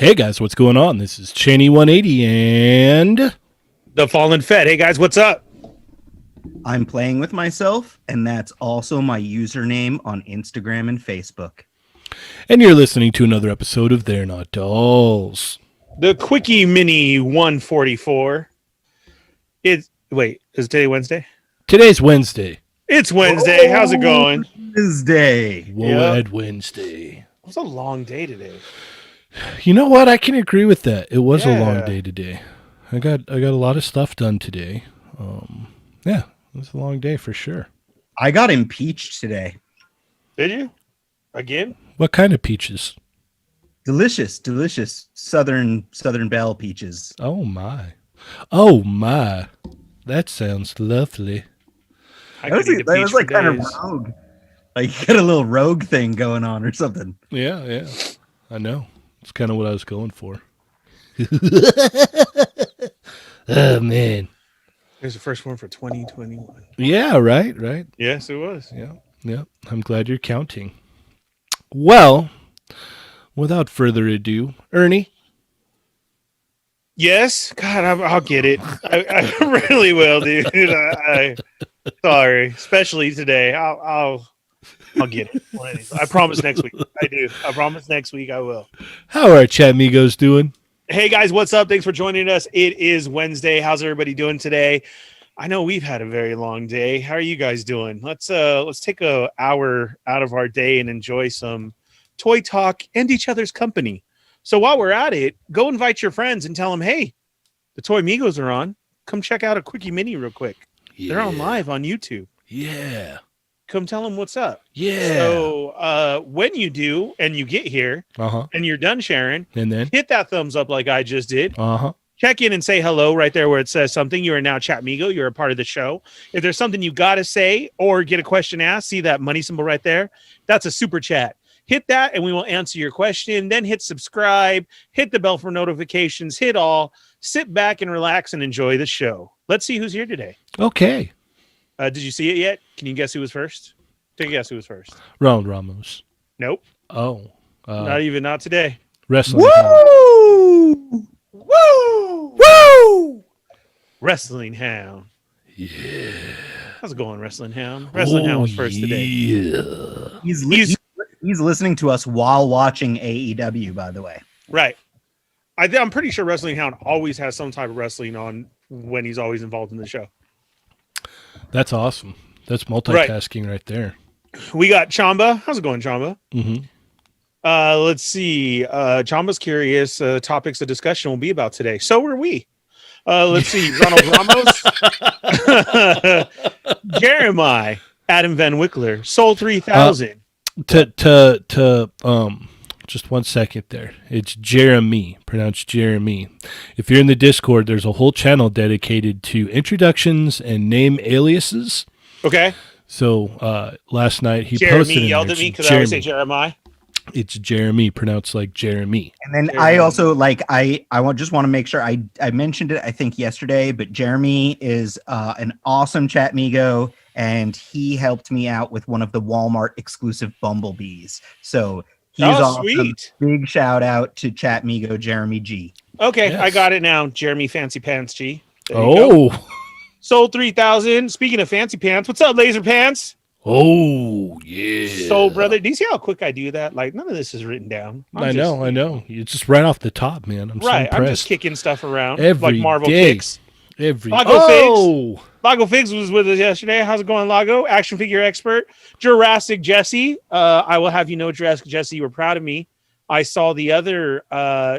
Hey guys, what's going on? This is Cheney 180 and The Fallen Fed. Hey guys, what's up? I'm playing with myself, and that's also my username on Instagram and Facebook. you're listening to another episode of They're Not Dolls. The Quickie Mini 144. Is today Wednesday? Today's Wednesday. It's Wednesday. How's it going? Wednesday. Wednesday. It was a long day today. You know what? I can agree with that. It was a Yeah. long day today. I got a lot of stuff done today. Yeah, it was a long day for sure. I got impeached today. Did you? Again? What kind of peaches? Delicious Southern Belle peaches. Oh my. That sounds lovely. That was like kind of rogue. Like you got a little rogue thing going on or something. Yeah. I know. It's kind of what I was going for. Oh man. There's the first one for 2021. Yeah, right. Yes, it was. Yeah. I'm glad you're counting. Well, without further ado, Ernie. Yes? God, I'll get it. I really will, dude. Sorry. Especially today. I'll get it. I promise next week. I do. I promise next week I will. How are Chat Migos doing? Hey guys, what's up? Thanks for joining us. It is Wednesday. How's everybody doing today? I know we've had a very long day. How are you guys doing? Let's take an hour out of our day and enjoy some toy talk and each other's company. So while we're at it, go invite your friends and tell them, hey, the Toy Migos are on. Come check out a Quickie Mini real quick. Yeah. They're on live on YouTube. Yeah. Come tell them what's up. Yeah. So when you do and you get here and you're done sharing, And then? hit that thumbs up like I just did. Uh-huh. Check in and say hello right there where it says something. You are now Chat Migo. You're a part of the show. If there's something you got to say or get a question asked, see that money symbol right there? That's a super chat. Hit that and we will answer your question. Then hit subscribe, hit the bell for notifications, hit all, sit back and relax and enjoy the show. Let's see who's here today. Okay. Did you see it yet? Can you guess who was first? Take a guess who was first. Ronald Ramos. Nope. Oh. Not today. Wrestling. Woo! Woo! Woo! Wrestling Hound. Yeah. How's it going, Wrestling Hound? Wrestling Hound was first today. Yeah. He's listening to us while watching AEW, by the way. Right. I'm pretty sure Wrestling Hound always has some type of wrestling on when he's always involved in the show. That's awesome. That's multitasking right there. We got Chamba. How's it going, Chamba? Mm-hmm. Let's see. Chamba's curious topics of discussion will be about today. So are we. Let's see. Ronald Ramos, Jeremiah, Adam Van Wickler, Soul 3000. Just 1 second there. It's Jeremy, pronounced Jeremy. If you're in the Discord, there's a whole channel dedicated to introductions and name aliases. Okay. So last night he Jeremy posted yelled at me because I always say Jeremiah. It's Jeremy, pronounced like Jeremy. And then Jeremy. I also just want to make sure I mentioned it, I think yesterday, but Jeremy is an awesome Chat Migo, and he helped me out with one of the Walmart exclusive bumblebees. So he's awesome. Sweet. Big shout out to Chat Migo Jeremy G. Okay, Yes. I got it now. Jeremy Fancy Pants G. There you go. Oh. Soul 3000. Speaking of fancy pants, what's up, Laser Pants? Oh, yeah. Soul brother. Do you see how quick I do that? Like, none of this is written down. I know. It's just right off the top, man. I'm so impressed. I'm just kicking stuff around. Every like Marvel day. kicks. Lago Figs was with us yesterday. How's it going, Lago? Action figure expert. Jurassic Jesse. I will have you know, Jurassic Jesse, you were proud of me. I saw the other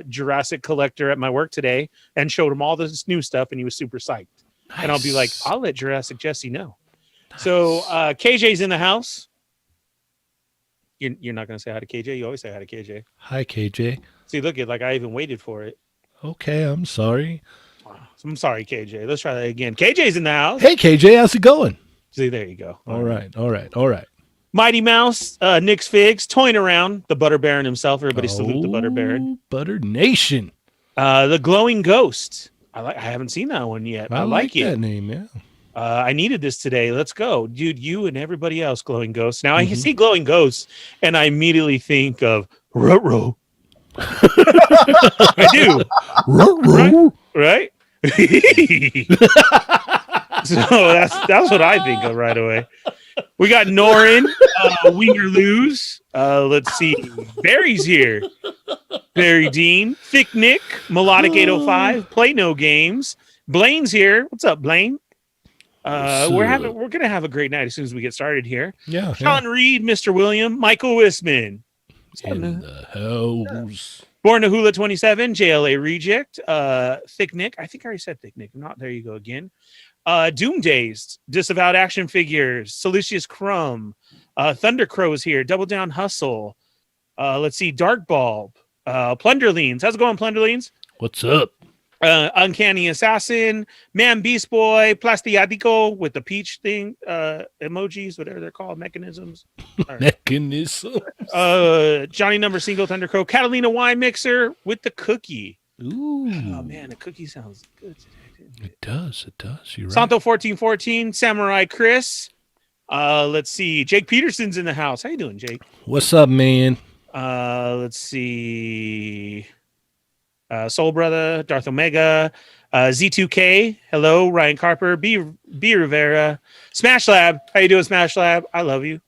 Jurassic collector at my work today and showed him all this new stuff, and he was super psyched. Nice. And I'll be like, I'll let Jurassic Jesse know. Nice. So KJ's in the house. You're not going to say hi to KJ? You always say hi to KJ. Hi, KJ. See, look at like I even waited for it. Okay, I'm sorry. I'm sorry, KJ. Let's try that again. KJ's in the house. Hey, KJ, how's it going? See, there you go. All right. Mighty Mouse, Nick's Figs, toying around, the Butter Baron himself. Everybody salute the Butter Baron. Butter Nation. The Glowing Ghost. I haven't seen that one yet. I like it. That name, yeah. I needed this today. Let's go. Dude, you and everybody else, Glowing Ghosts. Now, I can see Glowing Ghosts, and I immediately think of Ruh-Roh. I do. Right? So that's what I think of right away. We got Norin, Win or Lose. Let's see. Barry's here. Barry Dean. Thick Nick. Melodic 805. Play No Games. Blaine's here. What's up, Blaine? We're gonna have a great night as soon as we get started here. Yeah. Sean Reed, Mr. William, Michael Wisman. In the house. Born to Hula 27, JLA Reject, Thick Nick. I think I already said Thick Nick. Not there you go again. Doom Dazed, Disavowed Action Figures, Solucious Crumb, Thunder Crow's here, Double Down Hustle. Let's see, Dark Bulb, Plunderlings. How's it going, Plunderlings? What's up? Uncanny Assassin, Man Beast Boy, Plastiadico with the peach thing, emojis, whatever they're called, mechanisms. Mechanism. Johnny Number Single Thundercrow, Catalina Wine Mixer with the cookie. Ooh. Oh man, the cookie sounds good today. It does. You're right. Santo 1414, Samurai Chris. Let's see, Jake Peterson's in the house. How you doing, Jake? What's up, man? Let's see. Soul Brother, Darth Omega, Z2K, hello, Ryan Carper, B Rivera, Smash Lab. How you doing, Smash Lab? I love you.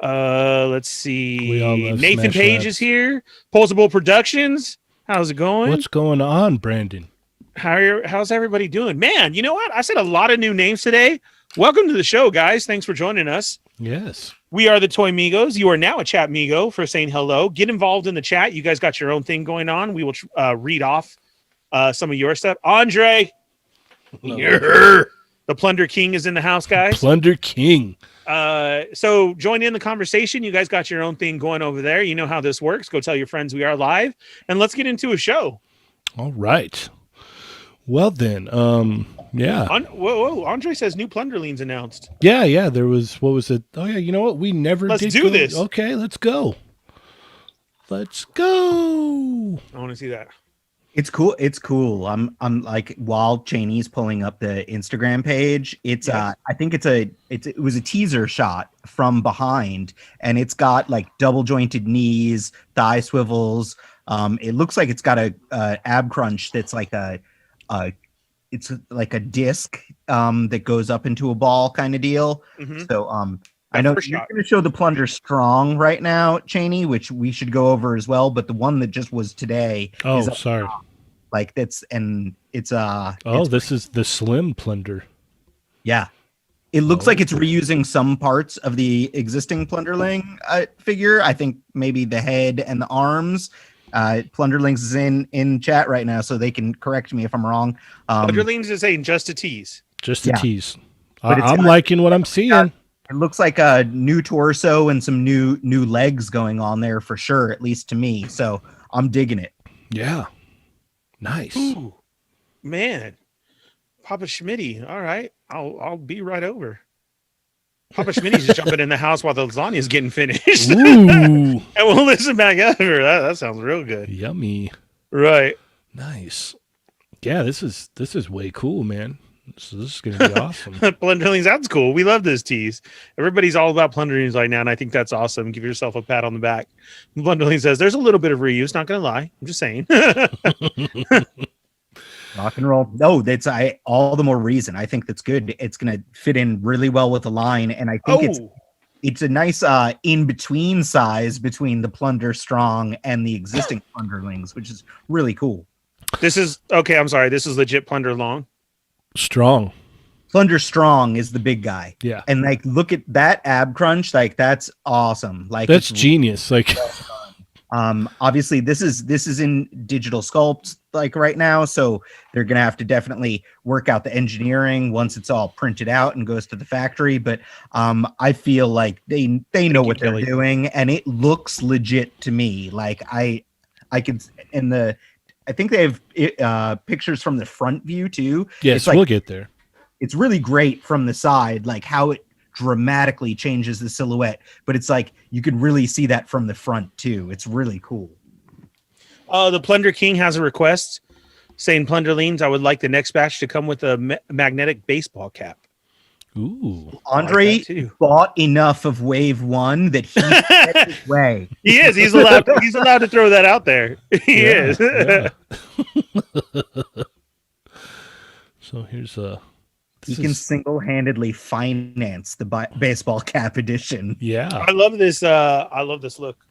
Let's see. We all love Nathan Smash Page Labs. is here. Pulsable Productions. How's it going? What's going on, Brandon? How's everybody doing? Man, you know what? I said a lot of new names today. Welcome to the show, guys. Thanks for joining us. Yes. We are the Toy Migos. You are now a chat Migo for saying hello. Get involved in the chat. You guys got your own thing going on. We will read off some of your stuff. Andre, the Plunder King is in the house, guys. Plunder King. So join in the conversation. You guys got your own thing going over there. You know how this works. Go tell your friends we are live, and let's get into a show. All right. Well then, yeah. Whoa! Andre says new Plunderlings announced. Yeah. There was, what was it? Oh yeah, you know what? We never Let's did do this. Okay, let's go. Let's go. I want to see that. It's cool. It's cool. I'm like, while Cheney's pulling up the Instagram page, it's Yes. I think it was a teaser shot from behind, and it's got like double jointed knees, thigh swivels. It looks like it's got a ab crunch that's like it's like a disc that goes up into a ball kind of deal. Mhm. So I know first you're shot. going to show the Plunder Strong right now, Cheney, which we should go over as well. But the one that just was today, Oh, is sorry. like that's, and it's This is the Slim Plunder. yeah. It looks like it's reusing some parts of the existing Plunderling figure. I think maybe the head and the arms. Plunderlings is in chat right now, so they can correct me if I'm wrong. Plunderlings is saying just a tease. Just a Yeah. tease. But it's I'm got- liking what I'm seeing. It looks like a new torso and some new legs going on there for sure, at least to me. So I'm digging it. Yeah. Nice. Ooh, man, Papa Schmitty. All right, I'll be right over. Papa Schmitty's just jumping in the house while the lasagna's getting finished, Ooh. and we'll listen back after. That sounds real good. Yummy. Right. Nice. Yeah, this is way cool, man. This is gonna be awesome. Plunderlings, that's cool. We love this tease. Everybody's all about Plunderlings right now, and I think that's awesome. Give yourself a pat on the back. Plunderling says there's a little bit of reuse. Not gonna lie, I'm just saying. Rock and roll. No, that's all the more reason. I think that's good. It's gonna fit in really well with the line, and I think it's a nice in between size between the Plunder Strong and the existing Plunderlings, which is really cool. This is okay. I'm sorry. This is legit Plunder Long. Strong. Plunder Strong is the big guy. Yeah. And like, look at that ab crunch. Like, that's awesome. Like, That's it's genius. Like, obviously this is in digital sculpt like right now, so they're gonna have to definitely work out the engineering once it's all printed out and goes to the factory. But I feel like they know what they're doing, and it looks legit to me. Like I could I think they have pictures from the front view too. yes, It's like, we'll get there. it's really great from the side, like how it dramatically changes the silhouette, but it's like you can really see that from the front too. It's really cool. The Plunder King has a request saying, Plunderlings, I would like the next batch to come with a magnetic baseball cap. Ooh. Andre that too. bought enough of Wave 1 that he's set his way. He is. He's allowed. He's allowed to throw that out there. He is. Yeah. So here's He can single-handedly finance the baseball cap edition. Yeah. I love this. I love this look.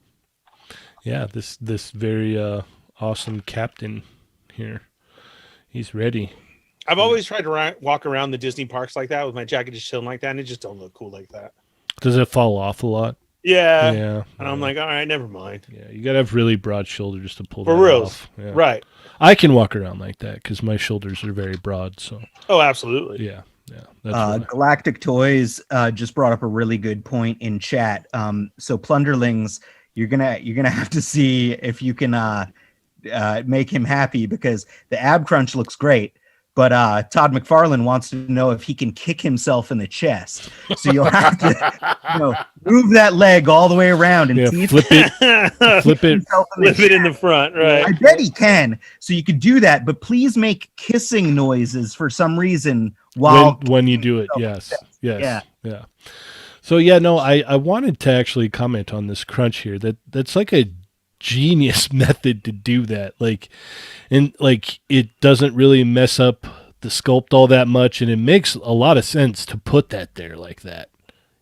Yeah, this very awesome captain here. He's ready. I've always tried to walk around the Disney parks like that with my jacket just chilling like that, and it just don't look cool like that. Does it fall off a lot? Yeah. Yeah. And I'm like, all right, never mind. Yeah, you gotta have really broad shoulders to pull For that reals. off. Yeah. Right. I can walk around like that because my shoulders are very broad. So Oh, absolutely. yeah. That's Galactic Toys just brought up a really good point in chat. So Plunderlings, you're gonna have to see if you can make him happy, because the ab crunch looks great. But Todd McFarlane wants to know if he can kick himself in the chest. So you'll have to move that leg all the way around and flip it Flip it in the front, right? I bet he can. So you could do that, but please make kissing noises for some reason while when you do it. Yes. Yeah. So I wanted to actually comment on this crunch here. That's like a genius method to do that. It doesn't really mess up the sculpt all that much, and it makes a lot of sense to put that there like that.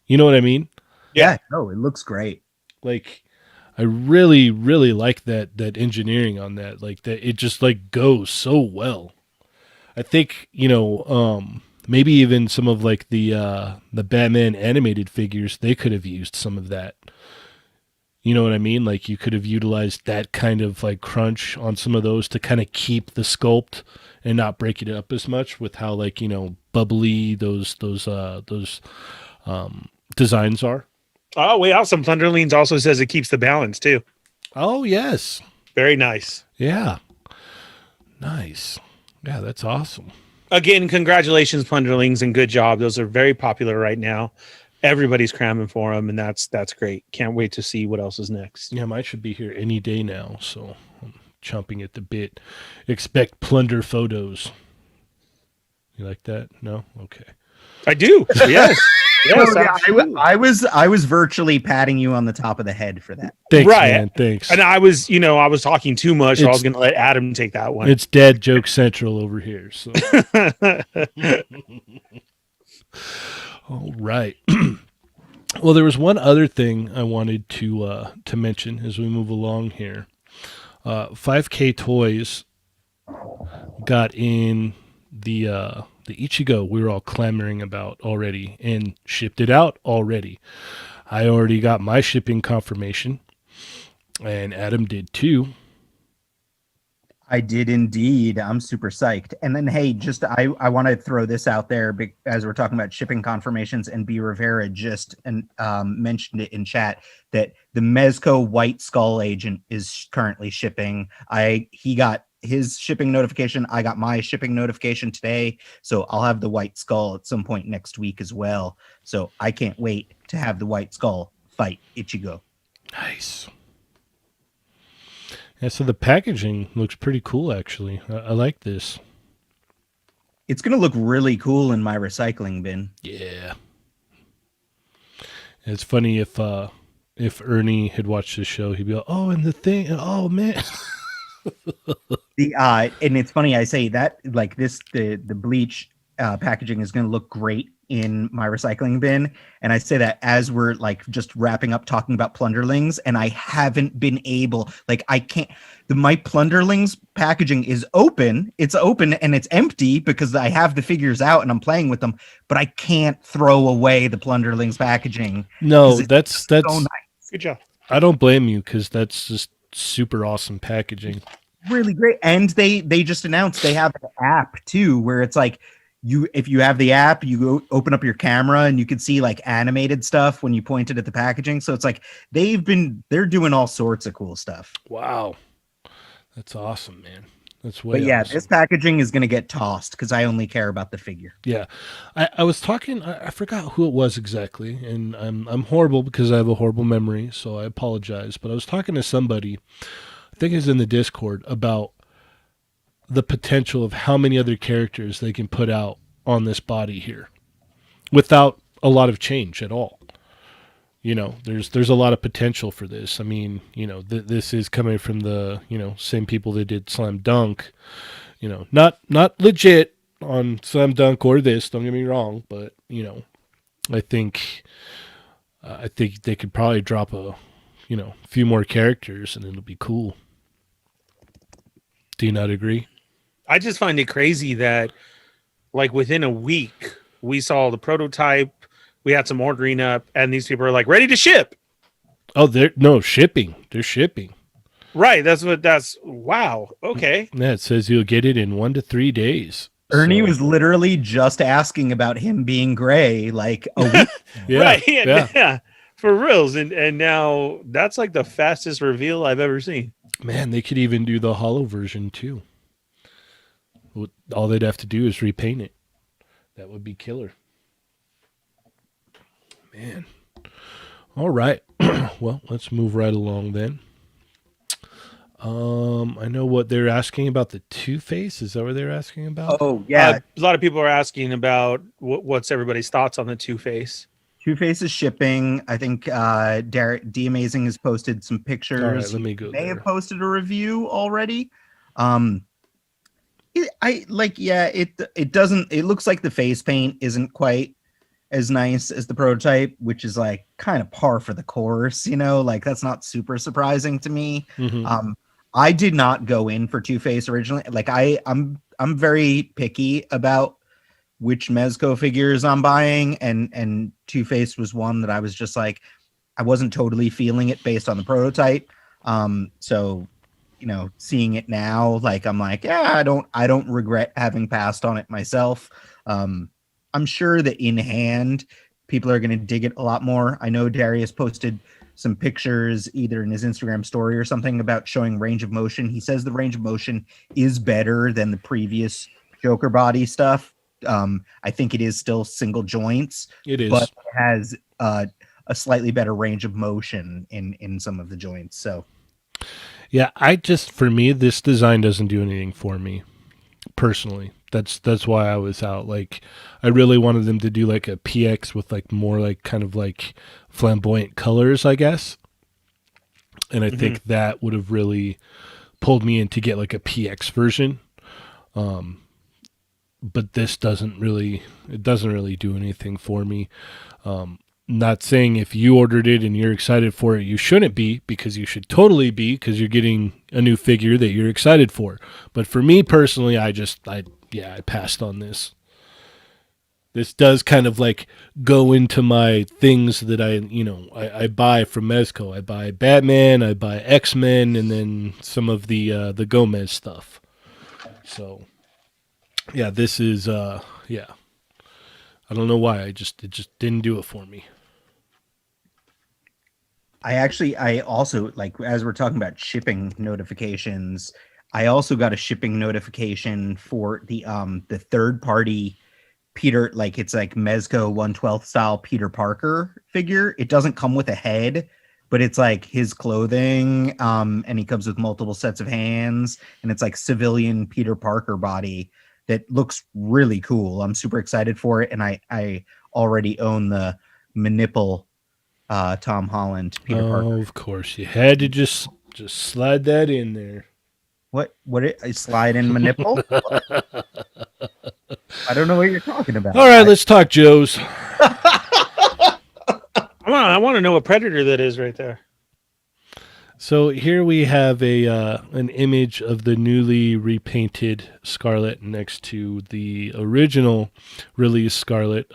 You know what I mean? Yeah. No, it looks great. Like, I really, really like that engineering on that. Like that, it just like goes so well. I think maybe even some of like the Batman animated figures, they could have used some of that. You know what I mean? Like, you could have utilized that kind of like crunch on some of those to kind of keep the sculpt and not break it up as much with how bubbly those designs are. Oh, wait, awesome. Plunderlings also says it keeps the balance too. Oh, yes. Very nice. Yeah. Nice. Yeah, that's awesome. Again, congratulations, Plunderlings, and good job. Those are very popular right now. Everybody's cramming for them, and that's great. Can't wait to see what else is next. Yeah, mine should be here any day now, so I'm chomping at the bit. Expect plunder photos. You like that? No? Okay. I do. Yes. Yes. I was virtually patting you on the top of the head for that. Thanks, Right. man. Thanks. And I was talking too much, so I was going to let Adam take that one. It's dad joke central over here. So. All right. Well, there was one other thing I wanted to mention as we move along here. 5K Toys got in the Ichigo we were all clamoring about already and shipped it out already. I already got my shipping confirmation, and Adam did too. I did indeed. I'm super psyched. And then, hey, I want to throw this out there as we're talking about shipping confirmations, and B. Rivera just mentioned it in chat that the Mezco White Skull agent is currently shipping. He got his shipping notification. I got my shipping notification today. So I'll have the White Skull at some point next week as well. So I can't wait to have the White Skull fight Ichigo. Nice. Yeah, so the packaging looks pretty cool, actually. I like this. It's going to look really cool in my recycling bin. Yeah. It's funny if Ernie had watched the show, he'd be like, oh, and the thing, oh, man. And it's funny, I say that, like the bleach packaging is going to look great in my recycling bin, and I say that as we're like just wrapping up talking about Plunderlings, and I haven't been able, like, I can't, my Plunderlings packaging is open, and it's empty because I have the figures out and I'm playing with them, but I can't throw away the Plunderlings packaging. No, that's so nice. Good job. I don't blame you, because that's just super awesome packaging. Really great. And they just announced they have an app too, where it's like, if you have the app, you go open up your camera and you can see like animated stuff when you point it at the packaging. So it's like they're doing all sorts of cool stuff. Wow. That's awesome, man. That's way But yeah, awesome. this packaging is going to get tossed because I only care about the figure. Yeah. I was talking, I forgot who it was exactly, and I'm horrible because I have a horrible memory, so I apologize. But I was talking to somebody, I think it's in the Discord, about the potential of how many other characters they can put out on this body here. without a lot of change at all. You know, there's a lot of potential for this. I mean, you know, this is coming from the, you know, same people that did Slam Dunk. You know, not legit on Slam Dunk or this. Don't get me wrong, but you know, I think they could probably drop a, you know, few more characters and it'll be cool. Do you not agree? I just find it crazy that like within a week we saw the prototype, we had some ordering up, and these people are like ready to ship. Oh, they're shipping. They're shipping. Right. That's wow. Okay. Yeah, it says you'll get it in 1 to 3 days. Ernie So, was literally just asking about him being gray like a week. yeah, Right. yeah. Yeah. For reals. And now that's like the fastest reveal I've ever seen. Man, they could even do the hollow version too. All they'd have to do is repaint it. That would be killer. Man. All right. Well, let's move right along then. I know what they're asking about the Two-Face. Is that what they're asking about? Oh yeah, A lot of people are asking about what's everybody's thoughts on the Two-Face. Two-Face is shipping. I think D Amazing has posted some pictures. All right, let me go They there. have posted a review already. It doesn't. It looks like the face paint isn't quite as nice as the prototype, which is like kind of par for the course. You know, like that's not super surprising to me. Mhm. I did not go in for Two-Face originally. Like I'm very picky about which Mezco figures I'm buying, and Two-Face was one that I was just like, I wasn't totally feeling it based on the prototype. So, you know, seeing it now, like I'm like, yeah, I don't regret having passed on it myself. I'm sure that in hand, people are going to dig it a lot more. I know Darius posted some pictures either in his Instagram story or something about showing range of motion. He says the range of motion is better than the previous Joker body stuff. I think it is still single joints, It is. but it has a slightly better range of motion in some of the joints. So Yeah, for me, this design doesn't do anything for me personally. That's why I was out. Like, I really wanted them to do like a PX with like more like kind of like flamboyant colors, I guess. And I think that would have really pulled me in to get like a PX version. But this doesn't really do anything for me. Not saying if you ordered it and you're excited for it, you shouldn't be, because you should totally be, because you're getting a new figure that you're excited for. But for me personally, I passed on this. This does kind of like go into my things that I buy from Mezco. I buy Batman, I buy X-Men, and then some of the Gomez stuff. So yeah, this is yeah. I don't know why. It just didn't do it for me. I also, like, as we're talking about shipping notifications, I also got a shipping notification for the third party Peter, like it's like Mezco 1/12 style Peter Parker figure. It doesn't come with a head, but it's like his clothing, and he comes with multiple sets of hands, and it's like civilian Peter Parker body that looks really cool. I'm super excited for it, and I already own the Manipple Tom Holland Peter Parker. Of course, you had to just slide that in there. I slide in Manipple? I don't know what you're talking about. All right, let's talk Joe's. I want to know what Predator that is right there. So here we have an image of the newly repainted Scarlet next to the original release Scarlet.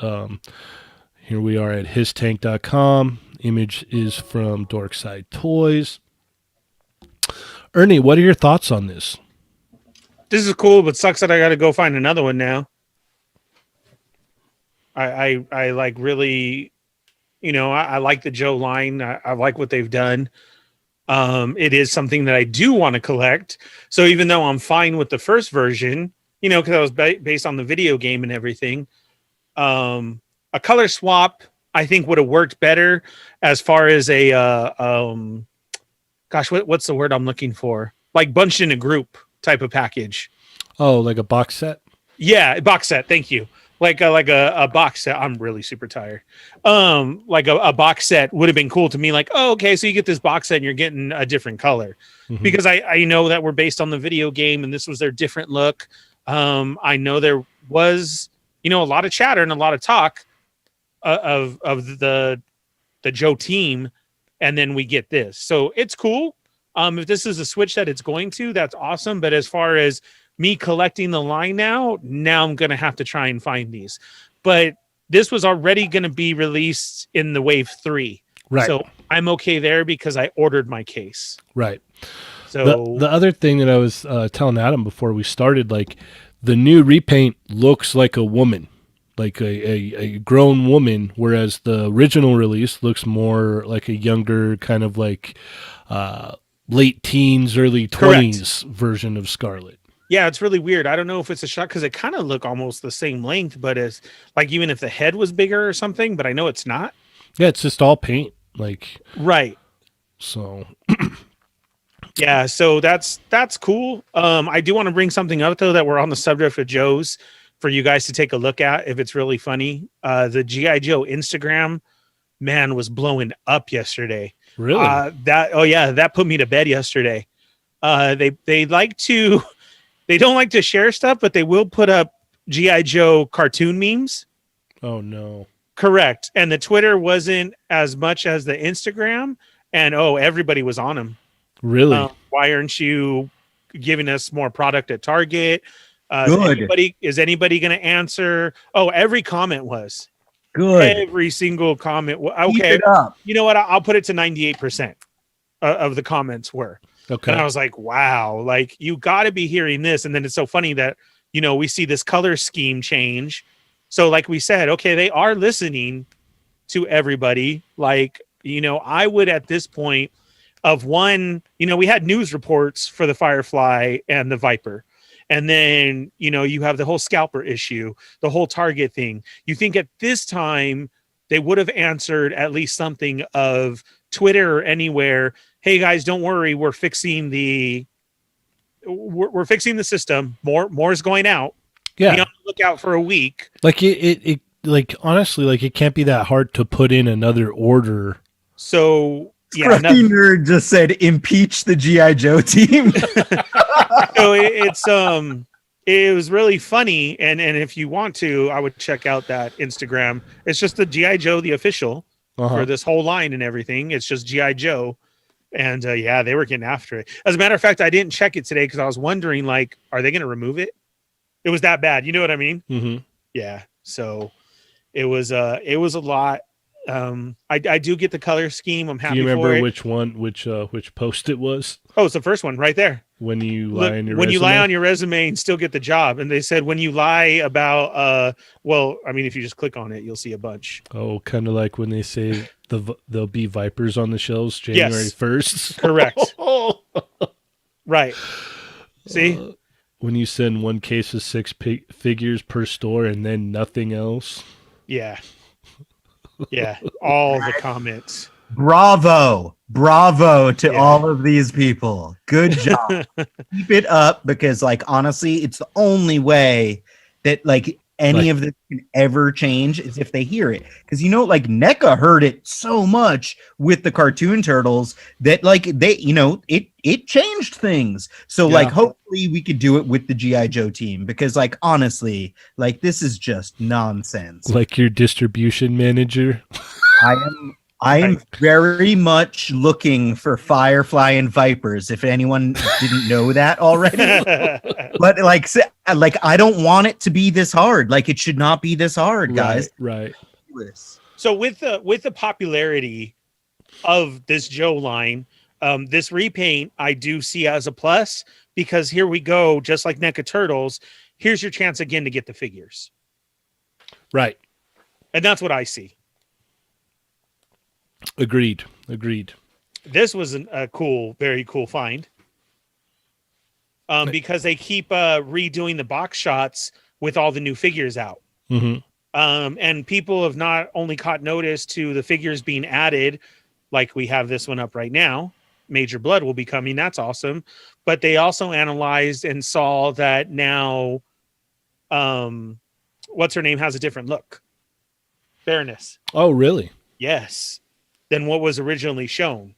Here we are at histank.com. Image is from Dorkside Toys. Ernie, what are your thoughts on this? This is cool, but sucks that I got to go find another one now. I like really, I like the Joe line. I like what they've done. It is something that I do want to collect. So even though I'm fine with the first version, because I was based on the video game and everything, a color swap I think would have worked better as far as a what's the word I'm looking for? Like bunched in a group type of package. Oh, like a box set? Yeah, box set. Thank you. like a box set. I'm really super tired. Like a box set would have been cool to me. Like, oh, okay, so you get this box set and you're getting a different color Mhm. because I know that we're based on the video game and this was their different look. I know there was a lot of chatter and a lot of talk of the Joe team, and then we get this. So it's cool. If this is a switch that it's going to, that's awesome. But as far as me collecting the line now I'm going to have to try and find these. But this was already going to be released in the Wave 3. Right. So I'm okay there because I ordered my case. Right. So the other thing that I was telling Adam before we started, like the new repaint looks like a woman, like a grown woman, whereas the original release looks more like a younger kind of like late teens, early 20s version of Scarlet. yeah, it's really weird. I don't know if it's a shot because it kind of look almost the same length, but it's like even if the head was bigger or something, but I know it's not. Yeah, it's just all paint, like Right. so. Yeah, so that's cool. I do want to bring something up though that we're on the subject of Joe's for you guys to take a look at if it's really funny. The GI Joe Instagram man was blowing up yesterday. Really? That put me to bed yesterday. They don't like to share stuff, but they will put up GI Joe cartoon memes. Oh no. Correct. And the Twitter wasn't as much as the Instagram, and everybody was on them. Really? Why aren't you giving us more product at Target? Good. Is anybody going to answer? Oh, every comment was. Good. Every single comment. Keep Okay. it up. You know what? I'll put it to 98% of the comments were. Okay. And I was like, wow, like you got to be hearing this. And then it's so funny that, we see this color scheme change. So like we said, okay, they are listening to everybody. Like, I would at this point of one, we had news reports for the Firefly and the Viper. And then, you have the whole scalper issue, the whole Target thing. You think at this time they would have answered at least something of Twitter or anywhere. Hey guys, don't worry. We're fixing the system. More is going out. Yeah. Be on the lookout for a week. Like it like honestly, like it can't be that hard to put in another order. So yeah, Scruffy Nerd just said impeach the GI Joe team. So it was really funny, and if you want to, I would check out that Instagram. It's just the GI Joe, the official for this whole line and everything. It's just GI Joe, and they were getting after it. As a matter of fact, I didn't check it today because I was wondering, like, are they going to remove it? It was that bad, you know what I mean? Mm-hmm. Yeah. So it was a lot. I do get the color scheme. I'm happy. Do you remember for it. which post it was? Oh, it's the first one right there. When you lie on your when resume? you lie on your resume and still get the job. And they said when you lie about if you just click on it, you'll see a bunch. Oh, kind of like when they say there'll be Vipers on the shelves January 1st. Correct. Right. See? When you send one case of six figures per store and then nothing else. Yeah. Yeah. All the comments. Bravo to all of these people. Good job. Keep it up because, like, honestly, it's the only way that, like, any of this can ever change is if they hear it. Because, like, NECA heard it so much with the cartoon turtles that, like, they, it changed things. So, like, hopefully we could do it with the GI Joe team because, like, honestly, like, this is just nonsense. Like your distribution manager. I am very much looking for Firefly and Vipers. If anyone didn't know that already, but like I don't want it to be this hard. Like it should not be this hard, guys. Right. So with the popularity of this Joe line, this repaint I do see as a plus because here we go, just like NECA Turtles. Here's your chance again to get the figures. Right. And that's what I see. Agreed. This was a very cool find. Because they keep redoing the box shots with all the new figures out. Mm-hmm. And people have not only caught notice to the figures being added, like we have this one up right now. Major Blood will be coming. That's awesome. But they also analyzed and saw that now, what's her name has a different look. Baroness. Oh, really? Yes. Than what was originally shown.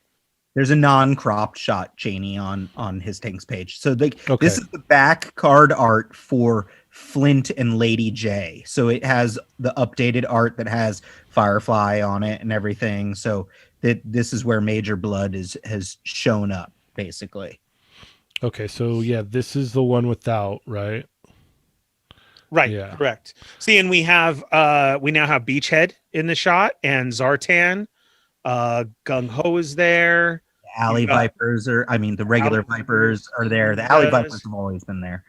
There's a non-cropped shot, Cheney, on his Tank's page. So Okay. this is the back card art for Flint and Lady J. So it has the updated art that has Firefly on it and everything. So this is where Major Blood has shown up, basically. Okay, so yeah, this is the one without, right? Right, Yeah. correct. See, and we now have Beachhead in the shot and Zartan. Gung Ho is there. The Alley Vipers the regular Vipers are there. The Alley Vipers have always been there.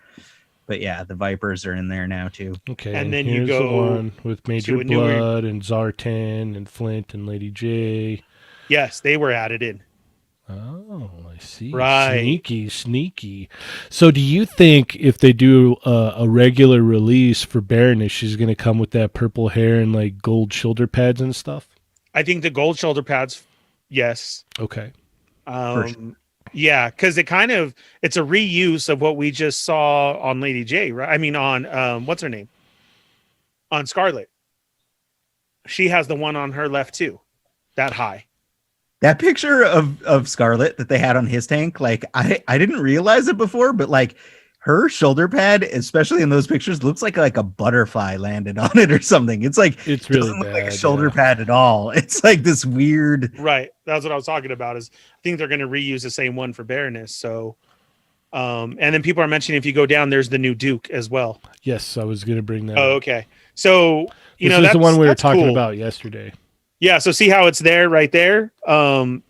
But yeah, the Vipers are in there now too. Okay, and then here's you go the one with Major to a newer- Blood and Zartan and Flint and Lady J. Yes, they were added in. Oh, I see. Right. Sneaky. So do you think if they do a regular release for Baroness, she's going to come with that purple hair and like gold shoulder pads and stuff? I think the gold shoulder pads, yes. Okay. Sure. Yeah, because it's a reuse of what we just saw on Lady J, right? I mean, on what's her name? On Scarlet. She has the one on her left too, that high. That picture of Scarlet that they had on his tank, like I didn't realize it before, but like her shoulder pad, especially in those pictures, looks like a butterfly landed on it or something. It's like it's really doesn't bad, look like a shoulder pad at all. It's like this weird. Right. That's what I was talking about. I think they're going to reuse the same one for Baroness. So, and then people are mentioning if you go down, there's the new Duke as well. Yes, I was going to bring that. Oh, okay. So this is the one we were talking about yesterday. Yeah. So see how it's there, right there. I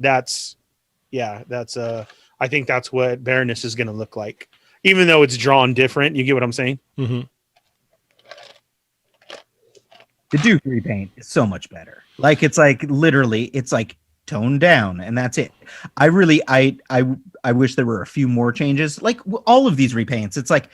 think that's what Baroness is going to look like, even though it's drawn different. You get what I'm saying? Mm-hmm. The Duke repaint is so much better. Like it's like literally, it's like toned down, and that's it. I wish there were a few more changes. Like all of these repaints, it's like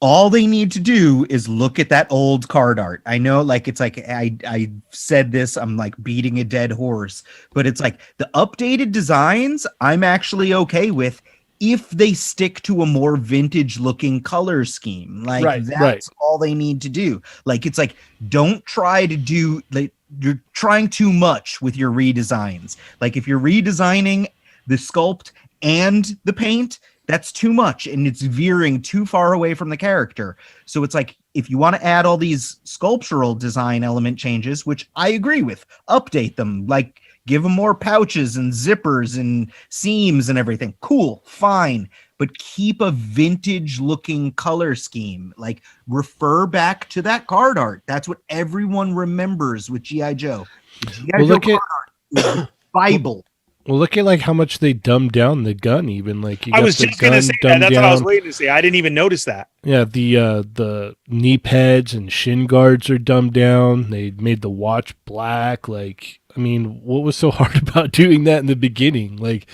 all they need to do is look at that old card art. I know, like it's like I said this, I'm like beating a dead horse, but it's like the updated designs I'm actually okay with if they stick to a more vintage looking color scheme. Like that's all they need to do. Like it's like don't try to do like you're trying too much with your redesigns. Like if you're redesigning the sculpt and the paint, that's too much and it's veering too far away from the character. So it's like if you want to add all these sculptural design element changes, which I agree with, update them, like give them more pouches and zippers and seams and everything. Cool, fine. But keep a vintage looking color scheme. Like refer back to that card art. That's what everyone remembers with G.I. Joe. The G.I. Joe card art is the Bible. Well, look at like how much they dumbed down the gun. Even like I was just gonna say that. That's what I was waiting to say. I didn't even notice that. Yeah, the knee pads and shin guards are dumbed down. They made the watch black. Like, I mean, what was so hard about doing that in the beginning? Like,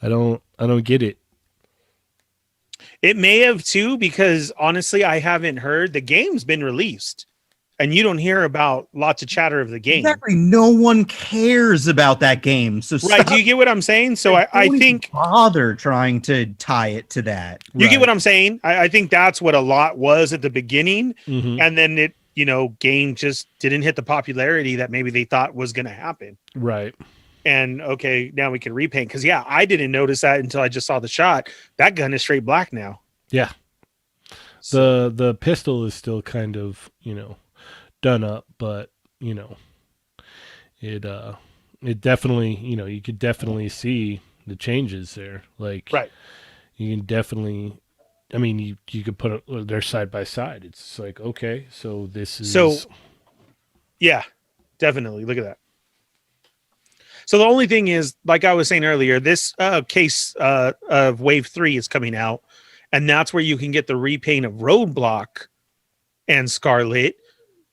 I don't get it. It may have too, because honestly, I haven't heard. The game's been released, and you don't hear about lots of chatter of the game. Exactly. No one cares about that game. So right. Do you get what I'm saying? So I think bother trying to tie it to that. You get what I'm saying? I think that's what a lot was at the beginning. Mm-hmm. And then it, game just didn't hit the popularity that maybe they thought was going to happen. Right. And okay, now we can repaint. Because yeah, I didn't notice that until I just saw the shot. That gun is straight black now. Yeah. So, the pistol is still kind of, done up, but it definitely, you could definitely see the changes there. Like, right. You can definitely, I mean, you could put they're side by side. It's like, okay, so this is yeah, definitely. Look at that. So the only thing is, like I was saying earlier, this case of Wave 3 is coming out, and that's where you can get the repaint of Roadblock and Scarlet.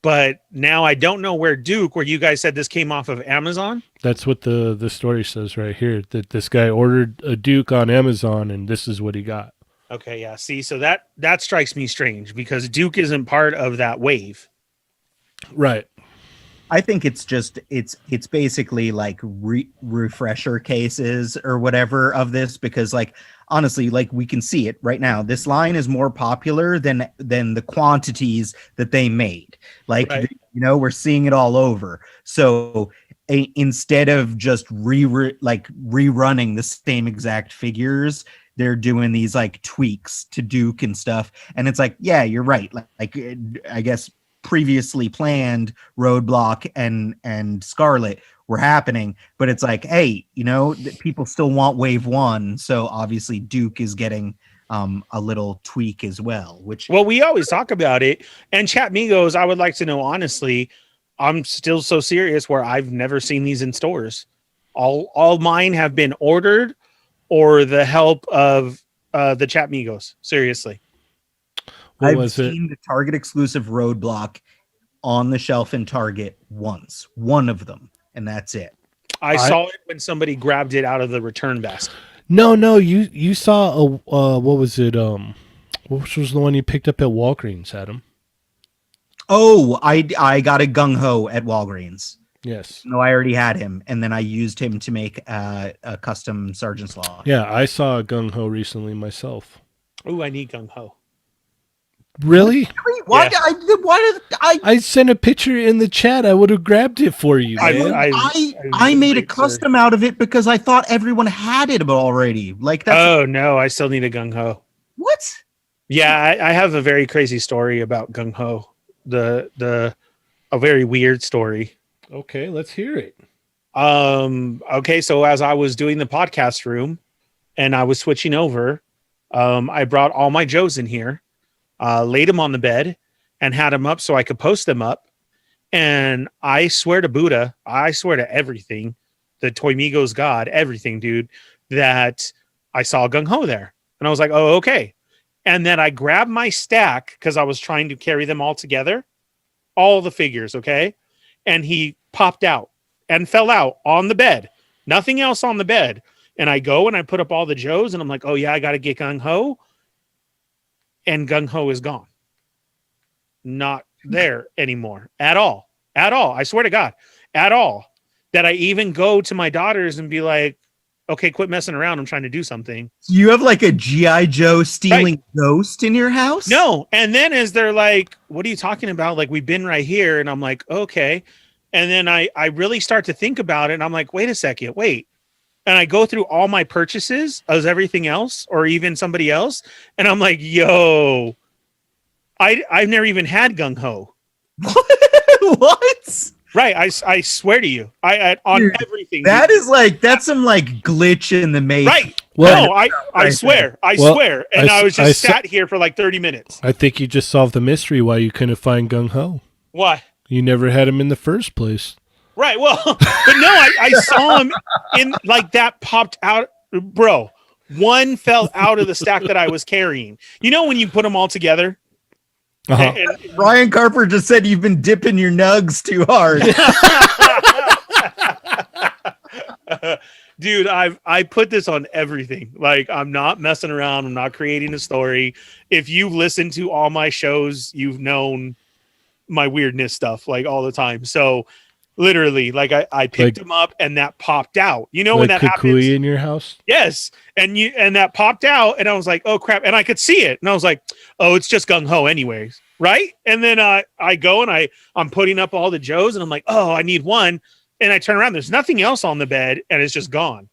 But now I don't know where you guys said this came off of Amazon. That's what the story says right here, that this guy ordered a Duke on Amazon and this is what he got. Okay, yeah. See, so that strikes me strange because Duke isn't part of that wave. Right. I think it's just it's basically like refresher cases or whatever of this, because like honestly, like we can see it right now. This line is more popular than the quantities that they made. Like Right. we're seeing it all over. So instead of just rerunning the same exact figures, they're doing these like tweaks to Duke and stuff. And it's like, yeah, you're right. Like I guess previously planned Roadblock and Scarlet were happening, but it's like, hey, people still want wave one, so obviously Duke is getting a little tweak as well, which Well, we always talk about it. And Chat Migos, I would like to know honestly, I'm still so serious where I've never seen these in stores. All mine have been ordered or the help of the Chat Migos. Seriously. What I've was it? seen the Target exclusive Roadblock on the shelf in Target once, one of them, and that's it. I saw it when somebody grabbed it out of the return basket. No, you saw a what was it? What was the one you picked up at Walgreens, Adam? Oh, I got a gung ho at Walgreens. Yes. No, I already had him, and then I used him to make a custom Sergeant's Law. Yeah, I saw a gung ho recently myself. Ooh, I need gung ho. Really? Why? Yeah. Why did I? I sent a picture in the chat. I would have grabbed it for you, man. I made a custom out of it because I thought everyone had it already. Like that's Oh no, I still need a gung ho. what? Yeah, I have a very crazy story about gung ho. A very weird story. Okay, let's hear it. Okay, so as I was doing the podcast room and I was switching over, I brought all my Joes in here, laid them on the bed and had them up so I could post them up. And I swear to Buddha, I swear to everything, the Toy Migos God, everything, dude, that I saw gung ho there. And I was like, oh, okay. And then I grabbed my stack because I was trying to carry them all together, all the figures, okay? And he popped out and fell out on the bed. Nothing else on the bed. And I go and I put up all the Joes and I'm like, oh yeah, I got to get gung ho. And gung ho is gone. Not there anymore at all. At all. I swear to God, at all. That I even go to my daughters and be like, okay, quit messing around. I'm trying to do something. You have like a G.I. Joe stealing ghost in your house? No. And then as they're like, what are you talking about? Like, we've been right here. And I'm like, okay. And then I really start to think about it. And I'm like, wait a second, wait. And I go through all my purchases as everything else, or even somebody else. And I'm like, yo, I've never even had gung ho. What? Right. I swear to you, on Dude, everything. That is like, that's some like glitch in the matrix. Right. Well, No, I swear. I Well, swear. And I was I just sat here for like 30 minutes. I think you just solved the mystery why you couldn't find gung ho. Why? You never had him in the first place. Right. Well, but no, I saw him in like that popped out, bro. One fell out of the stack that I was carrying. You know when you put them all together? Uh-huh. And- Ryan Carper just said you've been dipping your nugs too hard. Dude, I put this on everything. Like, I'm not messing around. I'm not creating a story. If you've listened to all my shows, you've known my weirdness stuff like all the time. So literally, like I picked them up and that popped out. You know, when that Kukui happens? in your house? Yes. And that popped out and I was like, oh crap. And I could see it. And I was like, oh, it's just gung ho anyways. Right. And then I go and I'm putting up all the Joes and I'm like, oh, I need one. And I turn around, there's nothing else on the bed and it's just gone.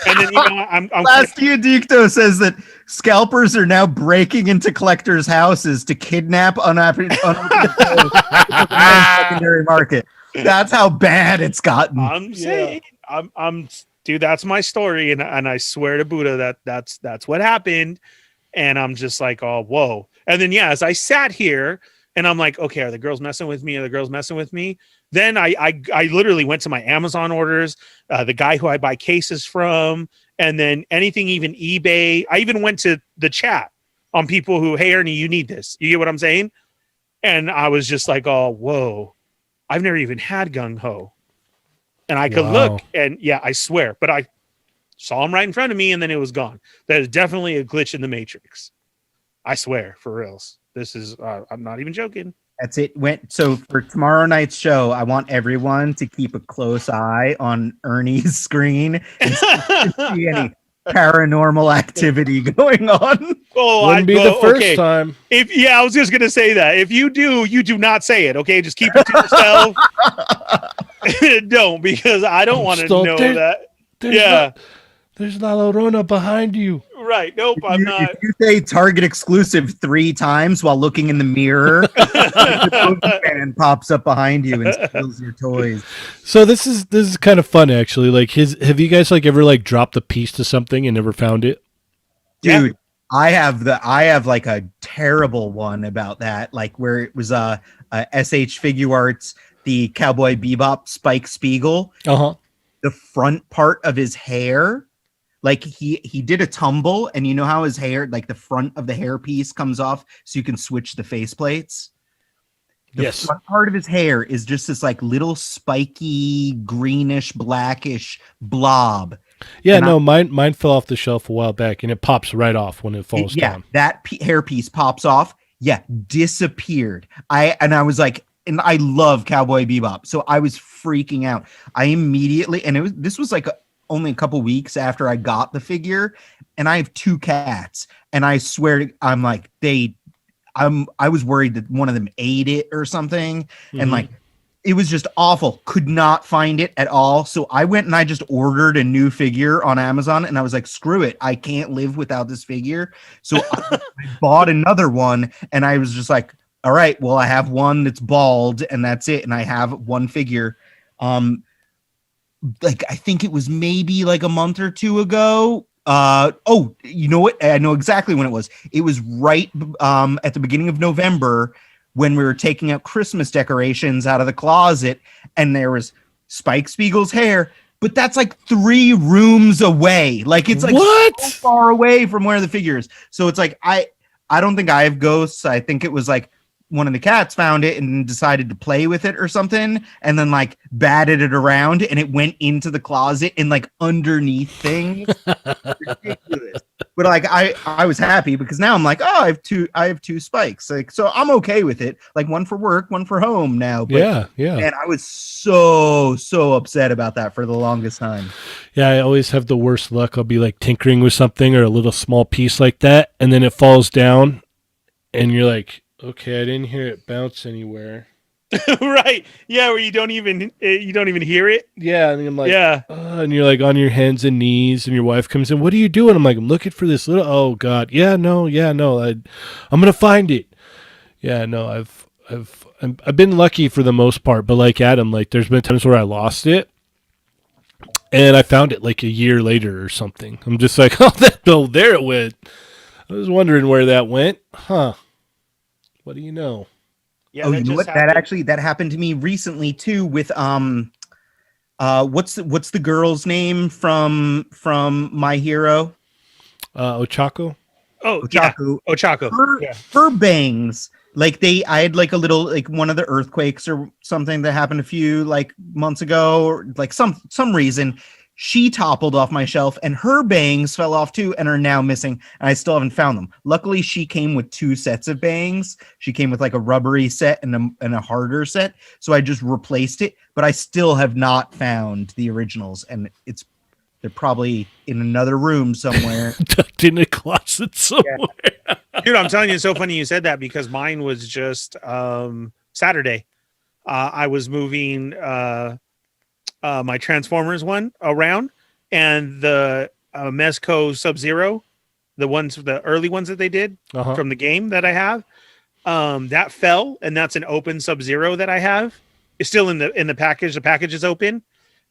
And then, I'm Last Dicto says that scalpers are now breaking into collectors' houses to kidnap unopened secondary market. That's how bad it's gotten. I'm saying, I'm dude, that's my story. And I swear to Buddha that's what happened. And I'm just like, oh, whoa. And then, as I sat here and I'm like, okay, are the girls messing with me? Are the girls messing with me? Then I literally went to my Amazon orders, the guy who I buy cases from, and then anything, even eBay. I even went to the chat on people who, hey, Ernie, you need this. You get what I'm saying? And I was just like, oh, whoa, I've never even had gung ho. And I could look and I swear, but I saw him right in front of me and then it was gone. That is definitely a glitch in the matrix. I swear, for reals. This is, I'm not even joking. That's it. So for tomorrow night's show, I want everyone to keep a close eye on Ernie's screen and see if you see any paranormal activity going on. Oh, Wouldn't be the first okay. time. I was just gonna say that. If you do not say it. Okay, just keep it to yourself. Don't, because I don't want to know that. There's La Llorona behind you. Right. Nope, I'm not. If you say Target exclusive 3 times while looking in the mirror, the fan pops up behind you and steals your toys. So this is kind of fun, actually. Like, have you guys like ever like dropped a piece to something and never found it? Dude, I have like a terrible one about that, like where it was SH Figure Arts, the Cowboy Bebop Spike Spiegel. The front part of his hair, like he did a tumble, and you know how his hair, like the front of the hair piece comes off so you can switch the faceplates. The front part of his hair is just this like little spiky greenish blackish blob. Yeah, and mine fell off the shelf a while back, and it pops right off when it falls down. That hair piece pops off. Yeah, disappeared. I was like, and I love Cowboy Bebop, so I was freaking out. I immediately, and this was like only a couple weeks after I got the figure, and I have 2 cats, and I swear, I'm like, I was worried that one of them ate it or something, and like, it was just awful. Could not find it at all. So I went and I just ordered a new figure on Amazon, and I was like, screw it. I can't live without this figure. So I bought another one, and I was just like, all right, well, I have one that's bald, and that's it. And I have one figure. Like, I think it was maybe like a month or 2 ago. You know what? I know exactly when it was. It was right at the beginning of November, when we were taking out Christmas decorations out of the closet, and there was Spike Spiegel's hair, but that's like 3 rooms away. Like, it's like so far away from where the figure is. So it's like, I don't think I have ghosts. I think it was like one of the cats found it and decided to play with it or something, and then like batted it around, and it went into the closet and like underneath things. Ridiculous. But like I was happy because now I'm like, oh, I have two spikes. Like, so I'm okay with it. Like, one for work, one for home now. But, yeah. And I was so upset about that for the longest time. Yeah, I always have the worst luck. I'll be like tinkering with something or a little small piece like that, and then it falls down, and you're like, okay, I didn't hear it bounce anywhere. Right. Yeah, where you don't even hear it. Yeah, and I'm like, and you're like on your hands and knees, and your wife comes in. What are you doing? I'm like, I'm looking for this little. Oh God, no. I'm gonna find it. Yeah, no, I've been lucky for the most part, but like Adam, like there's been times where I lost it, and I found it like a year later or something. I'm just like, there it went. I was wondering where that went, huh? What do you know? Yeah, you know what? That happened to me recently too with what's the girl's name from My Hero? Ochako. Oh, Ochako. Yeah. Ochako. Her bangs, like I had like a little, like one of the earthquakes or something that happened a few like months ago, or like some reason she toppled off my shelf, and her bangs fell off too and are now missing, and I still haven't found them. Luckily, she came with 2 sets of bangs. She came with like a rubbery set and a harder set, so I just replaced it, but I still have not found the originals, and they're probably in another room somewhere. Tucked in a closet somewhere. Yeah. Dude, I'm telling you, it's so funny you said that, because mine was just Saturday. I was moving my Transformers one around, and the Mezco Sub-Zero, the early ones that they did from the game that I have, that fell, and that's an open Sub-Zero that I have. It's still in the package. The package is open,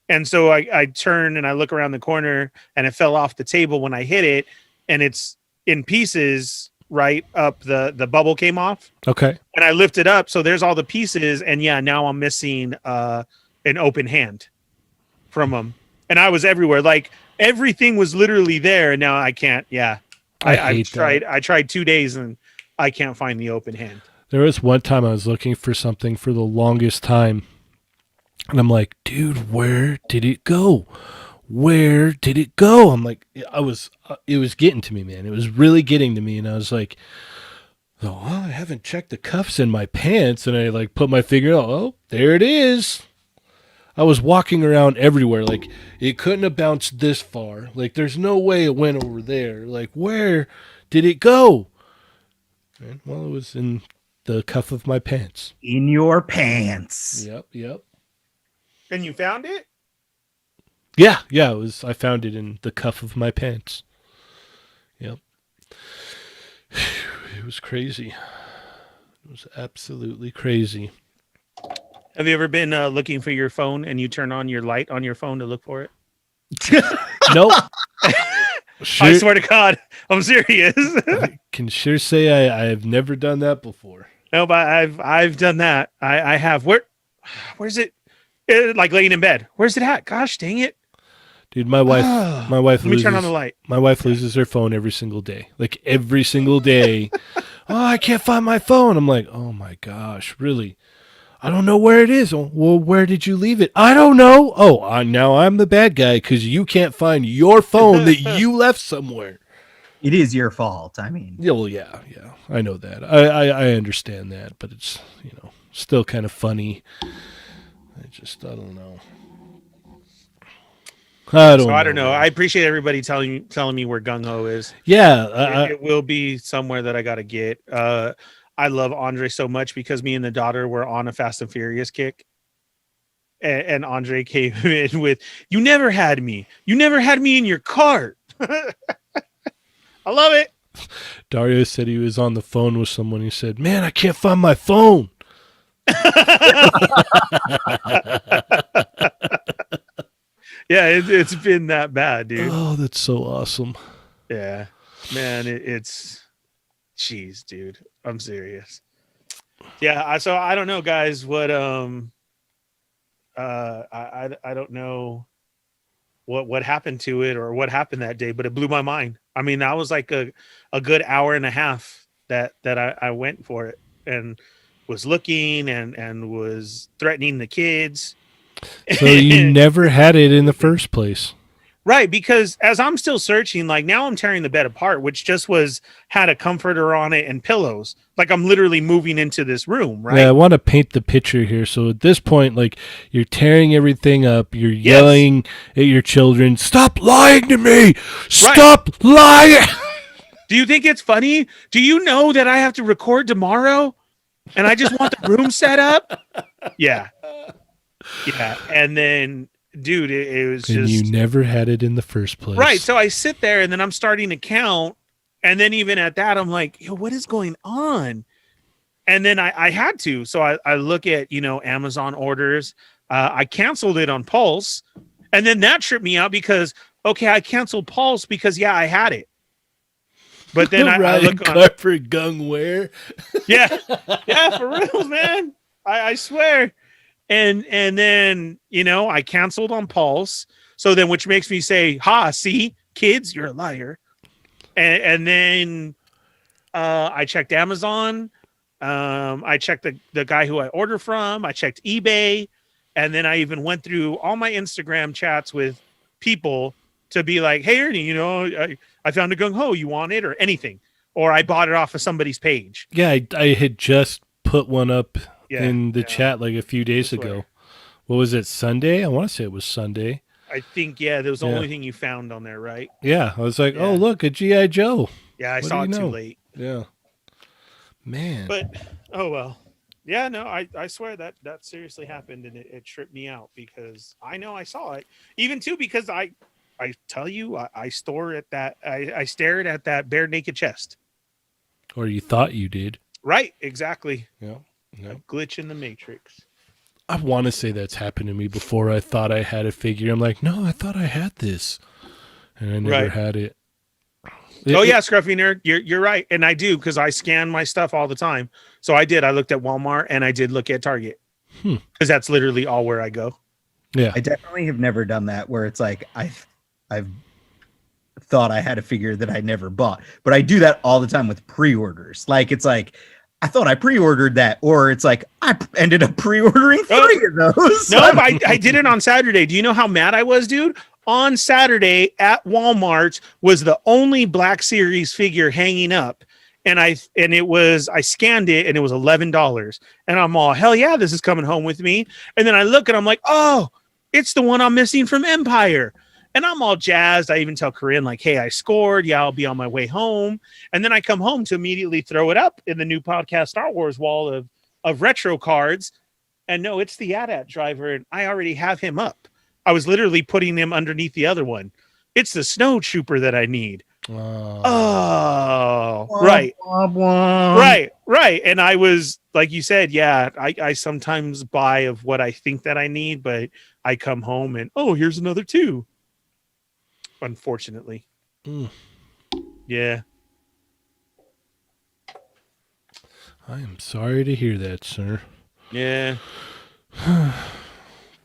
and so I turn and I look around the corner, and it fell off the table when I hit it, and it's in pieces. Right up, the bubble came off. Okay, and I lift it up, so there's all the pieces, and now I'm missing an open hand from them, and I was everywhere. Like, everything was literally there, and now I can't. Yeah, I tried 2 days, and I can't find the open hand. There was one time I was looking for something for the longest time, and I'm like, dude, where did it go? Where did it go? I'm like, it was getting to me, man. It was really getting to me, and I was like, Oh, well, I haven't checked the cuffs in my pants, and I like put my finger. Oh, there it is. I was walking around everywhere. Like, it couldn't have bounced this far. Like, there's no way it went over there. Like, where did it go? And, well, it was in the cuff of my pants. In your pants. Yep. And you found it? Yeah, it was. I found it in the cuff of my pants. Yep. It was crazy. It was absolutely crazy. Have you ever been looking for your phone and you turn on your light on your phone to look for it? Nope. I swear to God, I'm serious. I can sure say I have never done that before. No, but I've done that. I have. Where's it? Like laying in bed. Where's it at? Gosh, dang it. Dude, my wife Let me turn on the light. My wife loses her phone every single day. Like every single day. Oh, I can't find my phone. I'm like, oh my gosh, really? I don't know where it is. Oh, well, where did you leave it? I don't know. Oh, now I'm the bad guy because you can't find your phone that you left somewhere. It is your fault. I mean, Yeah, well, yeah. I know that. I understand that, but it's, still kind of funny. I don't know. I don't know. I appreciate everybody telling me where Gung Ho is. Yeah, It will be somewhere that I got to get. I love Andre so much because me and the daughter were on a Fast and Furious kick. And Andre came in with, "You never had me. You never had me in your cart." I love it. Dario said he was on the phone with someone. He said, "Man, I can't find my phone." Yeah, it's been that bad, dude. Oh, that's so awesome. Yeah, man, it's jeez, dude. I'm serious. Yeah, so I don't know, guys. What I don't know what happened to it or what happened that day, but it blew my mind. I mean, that was like a good hour and a half that I went for it and was looking and was threatening the kids. So you never had it in the first place. Right, because as I'm still searching, like now I'm tearing the bed apart, which just had a comforter on it and pillows. Like I'm literally moving into this room, right? Yeah, I want to paint the picture here. So at this point, like you're tearing everything up, you're yelling at your children, "Stop lying to me! Stop lying!" Do you think it's funny? Do you know that I have to record tomorrow? And I just want the room set up? Yeah. And then dude, it was just... And you never had it in the first place. Right, so I sit there and then I'm starting to count. And then even at that, I'm like, yo, what is going on? And then I had to. So I look at, Amazon orders. I canceled it on Pulse. And then that tripped me out because, okay, I canceled Pulse because, I had it. But then I look on... for Gungware. Yeah, for real, man. I swear. And then, I canceled on Pulse. So then, which makes me say, see, kids, you're a liar. And then I checked Amazon. I checked the guy who I order from. I checked eBay. And then I even went through all my Instagram chats with people to be like, "Hey, Ernie, I found a Gung Ho. You want it or anything?" Or I bought it off of somebody's page. Yeah, I had just put one up in the chat like a few days ago. What was it, Sunday? I want to say it was Sunday. I think, that was the only thing you found on there, right? Yeah, I was like, oh, look, a G.I. Joe. Yeah, I saw it too late. Yeah. Man. But, oh, well. Yeah, no, I swear that seriously happened, and it tripped me out because I know I saw it. Even, too, because I tell you, I stared at that bare naked chest. Or you thought you did. Right, exactly. Yeah. A glitch in the matrix. I want to say that's happened to me before. I thought I had a figure. I'm like, no, I thought I had this. And I never had it. Scruffy Nerd, you're right. And I do because I scan my stuff all the time. So I did. I looked at Walmart and I did look at Target. Because that's literally all where I go. Yeah. I definitely have never done that where it's like I've thought I had a figure that I never bought. But I do that all the time with pre-orders. Like it's like I thought I pre-ordered that, or it's like I ended up pre-ordering 3 of those. No, but I did it on Saturday. Do you know how mad I was, dude? On Saturday at Walmart was the only Black Series figure hanging up, And I scanned it and it was $11. And I'm all, hell yeah, this is coming home with me. And then I look and I'm like, oh, it's the one I'm missing from Empire. And I'm all jazzed. I even tell Corinne, like, hey, I scored. Yeah, I'll be on my way home. And then I come home to immediately throw it up in the new podcast Star Wars wall of retro cards. And no, it's the AT-AT driver. And I already have him up. I was literally putting him underneath the other one. It's the snow trooper that I need. Oh, right. Right. And I was, like you said, yeah, I sometimes buy of what I think that I need, but I come home and, oh, here's another 2. Unfortunately. Yeah. I am sorry to hear that, sir. Yeah.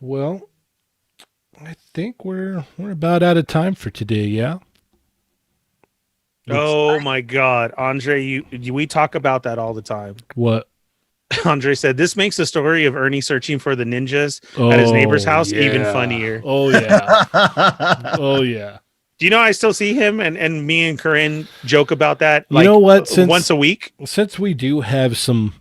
Well, I think we're about out of time for today, yeah? Oh my God, Andre, we talk about that all the time. What? Andre said this makes the story of Ernie searching for the ninjas at his neighbor's house even funnier. Oh yeah. Oh yeah. Do you know I still see him and me and Corinne joke about that? You know what? Once a week. Since we do have some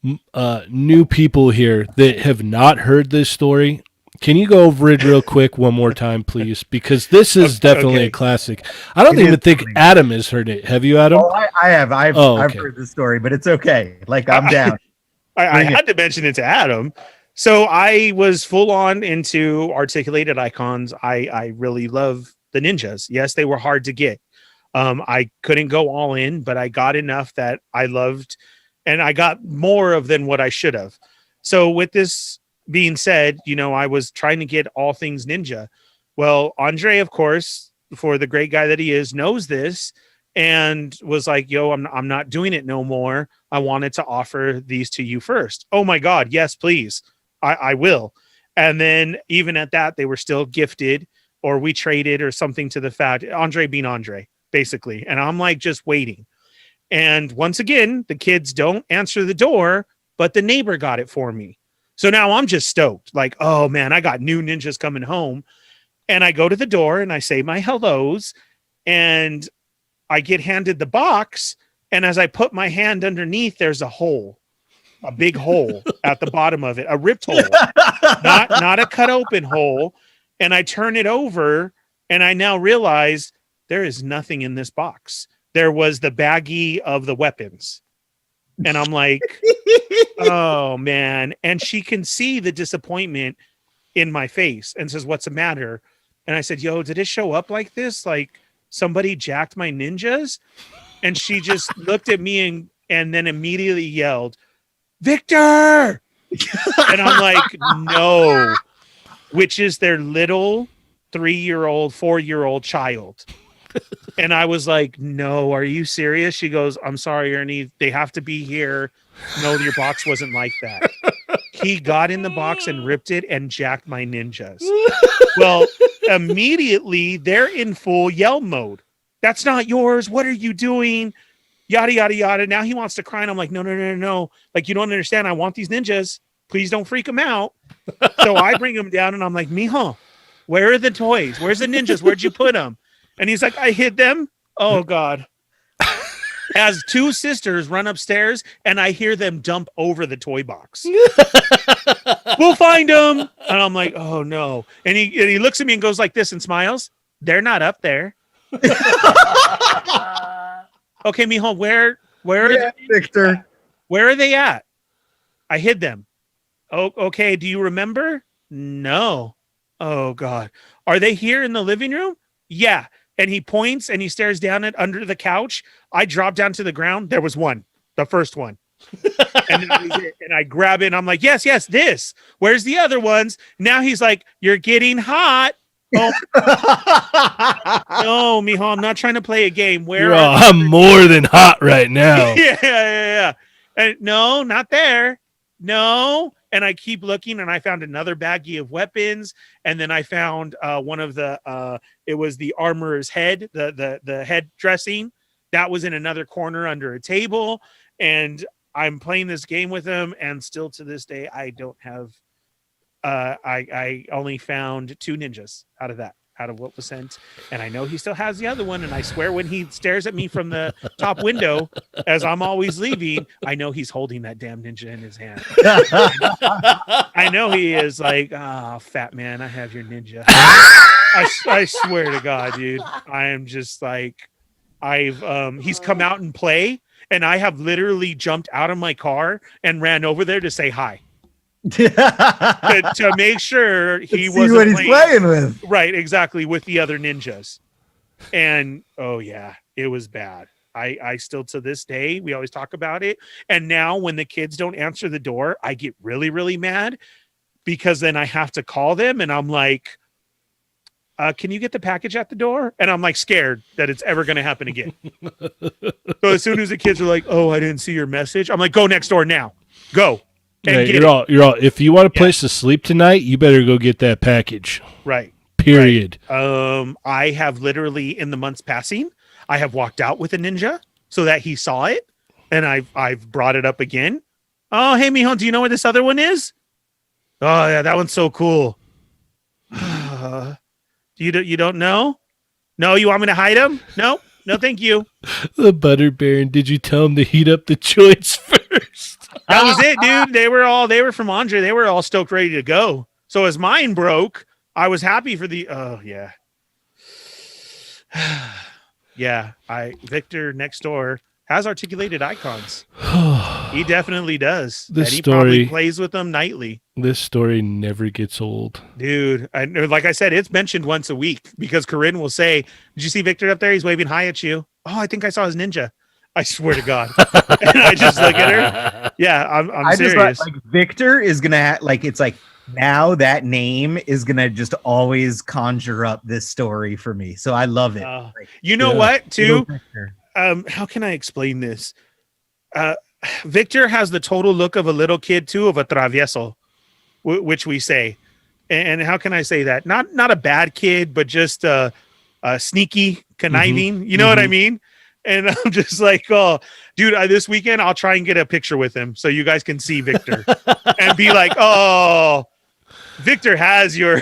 new people here that have not heard this story, can you go over it real quick one more time, please? Because this is definitely a classic. I don't even think Adam has heard it. Have you, Adam? Oh, I have. I've heard the story, but it's okay. Like, I'm down. I had to mention it to Adam. So I was full on into articulated icons. I really love the ninjas. Yes, they were hard to get. I couldn't go all in, but I got enough that I loved, and I got more of than what I should have. So with this being said, you know, I was trying to get all things ninja. Well, Andre, of course, for the great guy that he is, knows this and was like, yo, I'm not doing it no more. I wanted to offer these to you first. Oh my God. Yes, please. I will. And then even at that, they were still gifted, or we traded, or something to the fact, Andre being Andre, basically. And I'm like, just waiting. And once again, the kids don't answer the door, but the neighbor got it for me. So now I'm just stoked. Like, oh man, I got new ninjas coming home. And I go to the door and I say my hellos, and I get handed the box. And as I put my hand underneath, there's a hole, a big hole at the bottom of it, a ripped hole, not a cut open hole. And I turn it over, and I now realize there is nothing in this box. There was the baggie of the weapons. And I'm like, oh man. And she can see the disappointment in my face and says, what's the matter? And I said, yo, did it show up like this? Like somebody jacked my ninjas? And she just looked at me and then immediately yelled, Victor! And I'm like, no, which is their little 3-year-old, 4-year-old child. And I was like, no, are you serious? She goes, I'm sorry, Ernie, they have to be here. No, your box wasn't like that. He got in the box and ripped it and jacked my ninjas. Well, immediately they're in full yell mode. That's not yours. What are you doing? Yada, yada, yada. Now he wants to cry. And I'm like, no. Like, you don't understand. I want these ninjas. Please don't freak them out. So I bring them down and I'm like, mijo, where are the toys? Where's the ninjas? Where'd you put them? And he's like, I hid them. Oh, God. As 2 sisters run upstairs and I hear them dump over the toy box. We'll find them. And I'm like, oh, no. And he looks at me and goes like this and smiles. They're not up there. Okay, mijo, where are they? Victor? Where are they at? I hid them. Oh, okay. Do you remember? No. Oh, God. Are they here in the living room? Yeah. And he points and he stares down at under the couch. I drop down to the ground. There was one, the first one. And I grab it and I'm like, yes, this. Where's the other ones? Now he's like, you're getting hot. Oh, no, mijo, I'm not trying to play a game. I'm more than hot right now. Yeah. And no, not there. No. And I keep looking and I found another baggie of weapons. And then I found one of the, it was the armorer's head, the head dressing that was in another corner under a table. And I'm playing this game with him. And still to this day, I don't have, I only found 2 ninjas out of that. out of what was sent, and I know he still has the other one. And I swear, when he stares at me from the top window as I'm always leaving, I know he's holding that damn ninja in his hand. I know he is like, ah, fat man, I have your ninja. I swear to God, dude, I am just like, he's come out and play, and I have literally jumped out of my car and ran over there to say hi. to make sure he wasn't what he's playing with. Right, exactly, with the other ninjas. And oh yeah, it was bad. I still, to this day, we always talk about it. And now when the kids don't answer the door, I get really, really mad, because then I have to call them and I'm like, can you get the package at the door? And I'm like scared that it's ever going to happen again. So as soon as the kids are like, oh, I didn't see your message, I'm like, go next door now. Go. Yeah, you're all. If you want a place to sleep tonight, you better go get that package. Right. Period. Right. I have literally, in the months passing, I have walked out with a ninja so that he saw it, and I've brought it up again. Oh, hey, mijo, do you know where this other one is? Oh yeah, that one's so cool. You don't know? No, you want me to hide him? No, thank you. The Butter Baron. Did you tell him to heat up the joints first? That was it, dude. They were from Andre. They were all stoked, ready to go. So as mine broke, I was happy for the. Oh yeah, yeah. Victor next door has articulated icons. He definitely does. This and he story probably plays with them nightly. This story never gets old, dude. Like I said, it's mentioned once a week, because Corinne will say, "Did you see Victor up there? He's waving hi at you." Oh, I think I saw his ninja. I swear to God. And I just look at her. Yeah, I'm serious. Just like Victor is gonna it's like now that name is gonna just always conjure up this story for me. So I love it. You know what? Too. How can I explain this? Victor has the total look of a little kid too, of a travieso, which we say. And how can I say that? Not a bad kid, but just a sneaky, conniving. You know what I mean? And I'm just like, oh, dude, this weekend I'll try and get a picture with him so you guys can see Victor and be like, oh, Victor has your,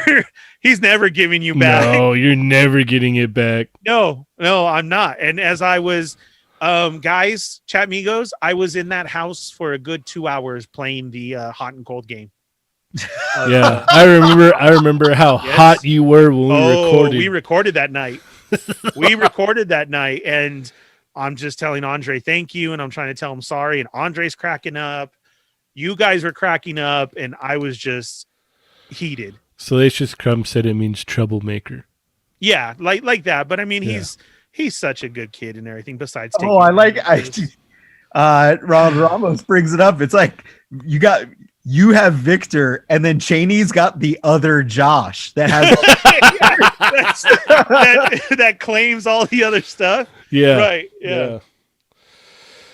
he's never giving you back. No, you're never getting it back. No, I'm not. And as I was, guys, chat migos, I was in that house for a good 2 hours playing the hot and cold game. Yeah, I remember how hot you were when we recorded. We recorded that night. And I'm just telling Andre thank you, and I'm trying to tell him sorry, and Andre's cracking up. You guys were cracking up, and I was just heated. Salacious Crumb said it means troublemaker. Yeah, like that. But I mean, he's such a good kid and everything. Besides, Ronald Ramos brings it up. It's like you have Victor, and then Cheney's got the other Josh that has that claims all the other stuff. Yeah. Right. Yeah.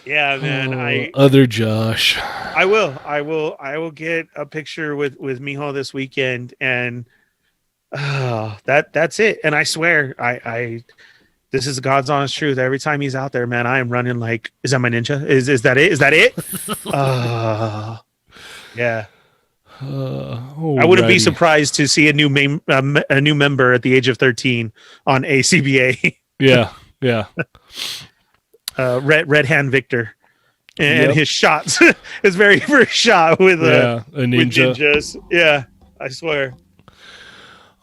Yeah, man. Other Josh. I will get a picture with Mijo this weekend, and that's it. And I swear, this is God's honest truth. Every time he's out there, man, I am running like, is that my ninja? Is that it? Is that it? Yeah. I wouldn't be surprised to see a new member at the age of 13 on ACBA. Yeah. Red Hand Victor, and his shots, his very first shot with a ninja. With ninjas. Yeah, I swear.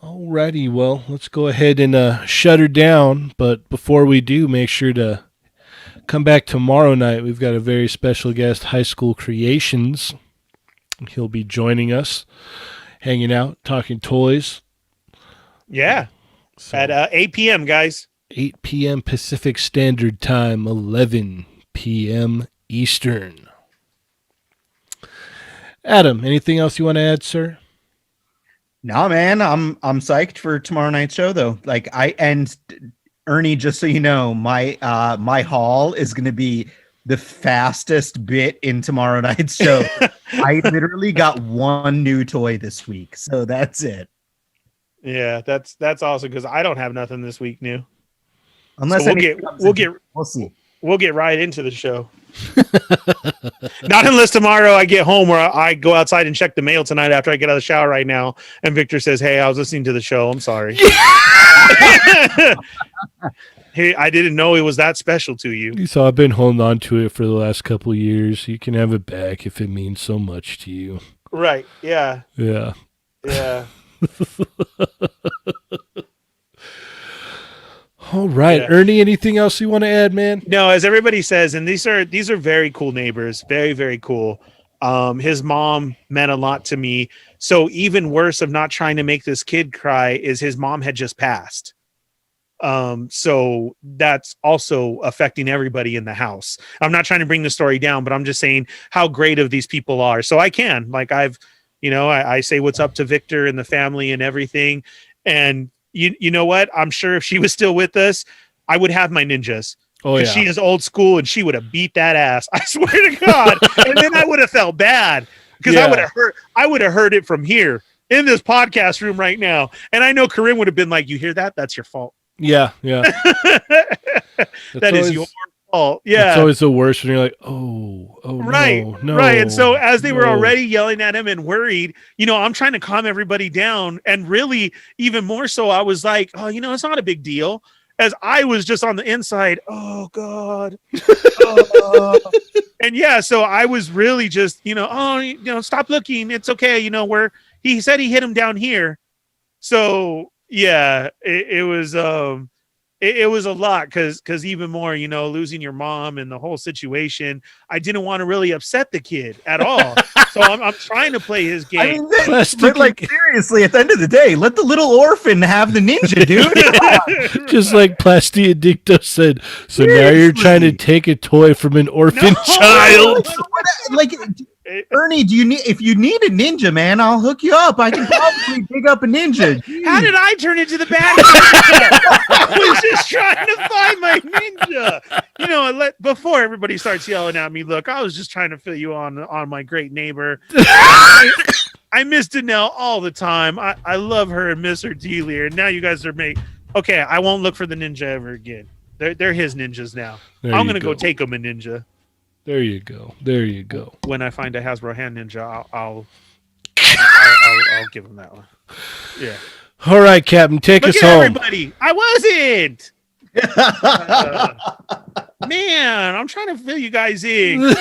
Alrighty, well, let's go ahead and shut her down. But before we do, make sure to come back tomorrow night. We've got a very special guest, High School Creations. He'll be joining us, hanging out, talking toys. Yeah, so, at 8 p.m., guys. 8 p.m. Pacific Standard Time, 11 p.m. Eastern. Adam, anything else you want to add, sir? No, man, I'm psyched for tomorrow night's show, though. Ernie, just so you know, my haul is going to be the fastest bit in tomorrow night's show. I literally got one new toy this week, so that's it. Yeah, that's awesome, because I don't have nothing this week new. Unless so we'll see. We'll get right into the show. Not unless tomorrow I get home or I go outside and check the mail tonight after I get out of the shower right now. And Victor says, "Hey, I was listening to the show. I'm sorry." Hey, I didn't know it was that special to you. So I've been holding on to it for the last couple of years. You can have it back if it means so much to you. Right. Yeah. Yeah. Yeah. All right, Yeah. Ernie, anything else you want to add, man? No, as everybody says, and these are very cool neighbors, very, very cool. His mom meant a lot to me. So even worse of not trying to make this kid cry is his mom had just passed. So that's also affecting everybody in the house. I'm not trying to bring the story down, but I'm just saying how great of these people are. So I can, like, I say what's up to Victor and the family and everything. And you know what? I'm sure if she was still with us, I would have my ninjas. Oh, yeah. She is old school and she would have beat that ass. I swear to God. And then I would have felt bad because Yeah. I would have heard it from here in this podcast room right now. And I know Corinne would have been like, "You hear that? That's your fault." Yeah, yeah. That is your fault. Yeah. It's always the worst when you're like, oh, Right. no, Right. And so as they were no. already yelling at him and worried, I'm trying to calm everybody down. And really, even more so, I was like, "Oh, it's not a big deal." As I was just on the inside, "Oh God." And yeah, so I was really just, "Stop looking. It's okay." Where he said he hit him down here. So yeah, it was it was a lot because even more, losing your mom and the whole situation, I didn't want to really upset the kid at all. So I'm trying to play his game. I mean, but like seriously, at the end of the day, let the little orphan have the ninja, dude. Just like Plasti Addicto said. So now you're trying to take a toy from an orphan child. Like, Ernie, if you need a ninja, man, I'll hook you up. I can probably dig up a ninja. How did I turn into the bad guy? I was just trying to find my ninja. Before everybody starts yelling at me, look, I was just trying to fill you on my great neighbor. I miss Danelle all the time. I love her and miss her dearly. And now you guys are okay, I won't look for the ninja ever again. They're his ninjas now. I'm gonna go take him a ninja. There you go. There you go. When I find a Hasbro hand ninja, I'll give him that one. Yeah. All right, Captain, take us home. Everybody, I wasn't. Man, I'm trying to fill you guys in. You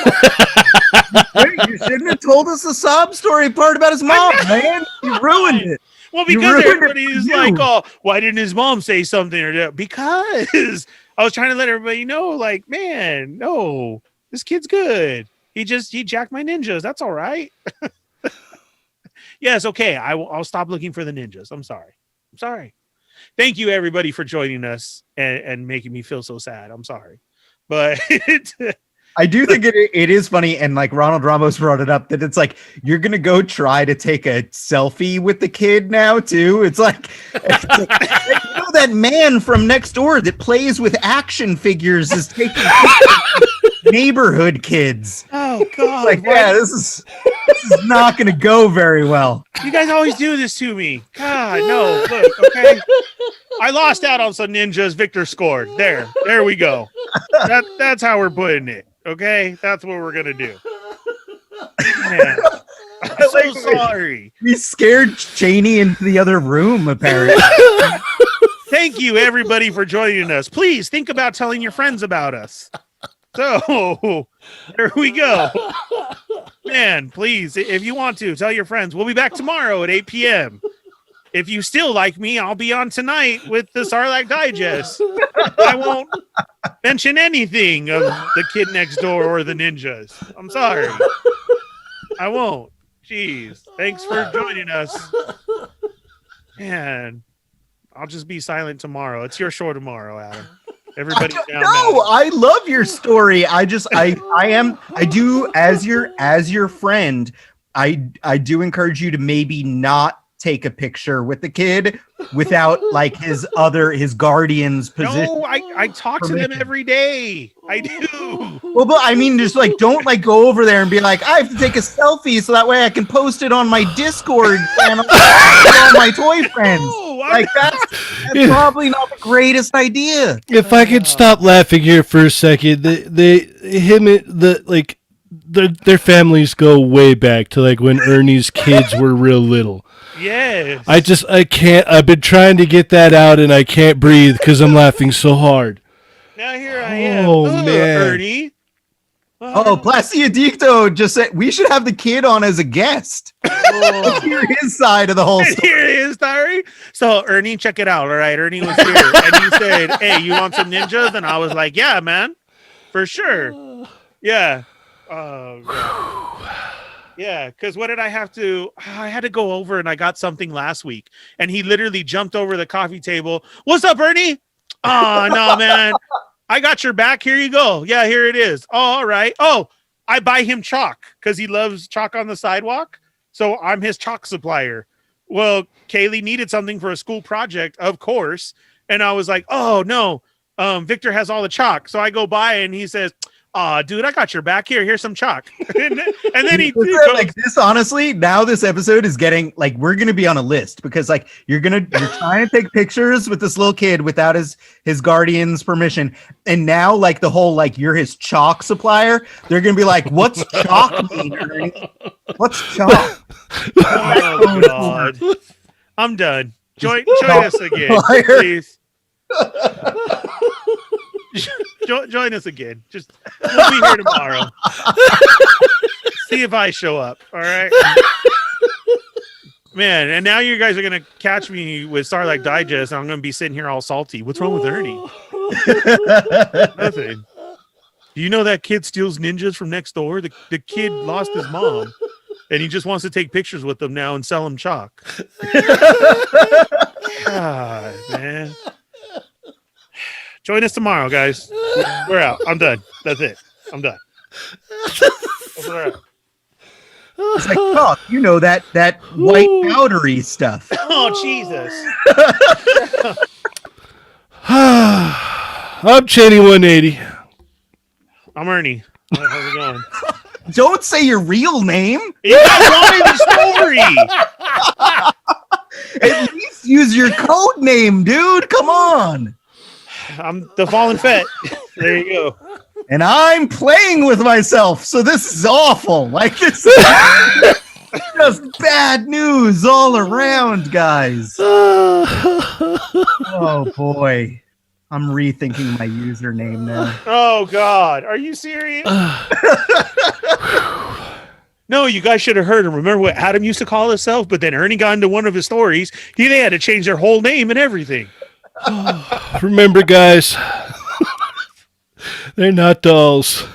shouldn't have told us the sob story part about his mom, man. You ruined it. Well, because everybody is like, "Oh, why didn't his mom say something?" Or that? Because I was trying to let everybody know, like, man, no. This kid's good. He jacked my ninjas. That's all right. Yes, okay. I'll stop looking for the ninjas. I'm sorry. Thank you, everybody, for joining us and making me feel so sad. I'm sorry. But I do think it is funny, and like Ronald Ramos brought it up, that it's like you're gonna go try to take a selfie with the kid now too. It's like that man from next door that plays with action figures is taking neighborhood kids. Oh God! Like, yeah, this is not gonna go very well. You guys always do this to me. God, no. Look, okay. I lost out on some ninjas. Victor scored. There we go. That's how we're putting it. Okay, that's what we're gonna do. Man, I'm so sorry. We scared Cheney into the other room, apparently. Thank you, everybody, for joining us. Please think about telling your friends about us. So there we go. Man, please, if you want to, tell your friends. We'll be back tomorrow at 8 p.m. If you still like me, I'll be on tonight with the Sarlacc Digest. I won't mention anything of the kid next door or the ninjas. I'm sorry. I won't. Jeez. Thanks for joining us. Man, I'll just be silent tomorrow. It's your show tomorrow, Adam. Everybody down. No, I love your story. I do as your friend, I do encourage you to maybe not take a picture with the kid without like his guardian's position. No, I talk to them every day. I do. Well, but I mean, just like don't like go over there and be like, I have to take a selfie so that way I can post it on my Discord channel with all my toy friends. No, Like that's probably not the greatest idea. If I could stop laughing here for a second, their families go way back to like when Ernie's kids were real little. Yes. I can't. I've been trying to get that out and I can't breathe because I'm laughing so hard. Now here I am. Oh, man. Ernie. Oh, Placia Dicto just said we should have the kid on as a guest. Let's hear his side of the whole story. Here it is, Diary. So Ernie, check it out. All right, Ernie was here, and he said, "Hey, you want some ninjas?" And I was like, "Yeah, man, for sure." Yeah. Oh, God. Yeah. Because what did I have to? I had to go over, and I got something last week, and he literally jumped over the coffee table. What's up, Ernie? Oh no, man. I got your back. Here you go. Yeah, here it is. Oh, all right. Oh, I buy him chalk because he loves chalk on the sidewalk. So I'm his chalk supplier. Well, Kaylee needed something for a school project, of course. And I was like, oh, no, Victor has all the chalk. So I go by and he says, dude, I got your back here. Here's some chalk. and then he goes, like this. Honestly, now this episode is getting like we're gonna be on a list because like you're trying to take pictures with this little kid without his guardian's permission, and now like the whole like you're his chalk supplier. They're gonna be like, what's chalk mean, Ernie? What's chalk? oh God, I'm done. Join us again, please. Join us again. Just we'll be here tomorrow. See if I show up. All right, man. And now you guys are gonna catch me with Starlight Digest, and I'm gonna be sitting here all salty. What's wrong with Ernie? Nothing. Do you know that kid steals ninjas from next door? The kid lost his mom, and he just wants to take pictures with them now and sell them chalk. God, man. Join us tomorrow, guys. We're out. I'm done. That's it. I'm done. We're out. It's like, oh, you know that white powdery stuff. Oh, Jesus. I'm Cheney 180. I'm Ernie. How's it going? Don't say your real name. You guys wanted the story. At least use your code name, dude. Come on. I'm the Fallen Fett. There you go. And I'm playing with myself, so this is awful. Like this is just bad news all around, guys. Oh boy. I'm rethinking my username now. Oh God. Are you serious? No, you guys should have heard him. Remember what Adam used to call himself? But then Ernie got into one of his stories. They had to change their whole name and everything. Remember, guys, they're not dolls.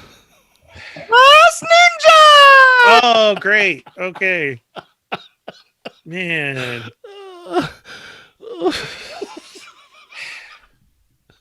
Last Ninja! Oh, great. Okay. Man.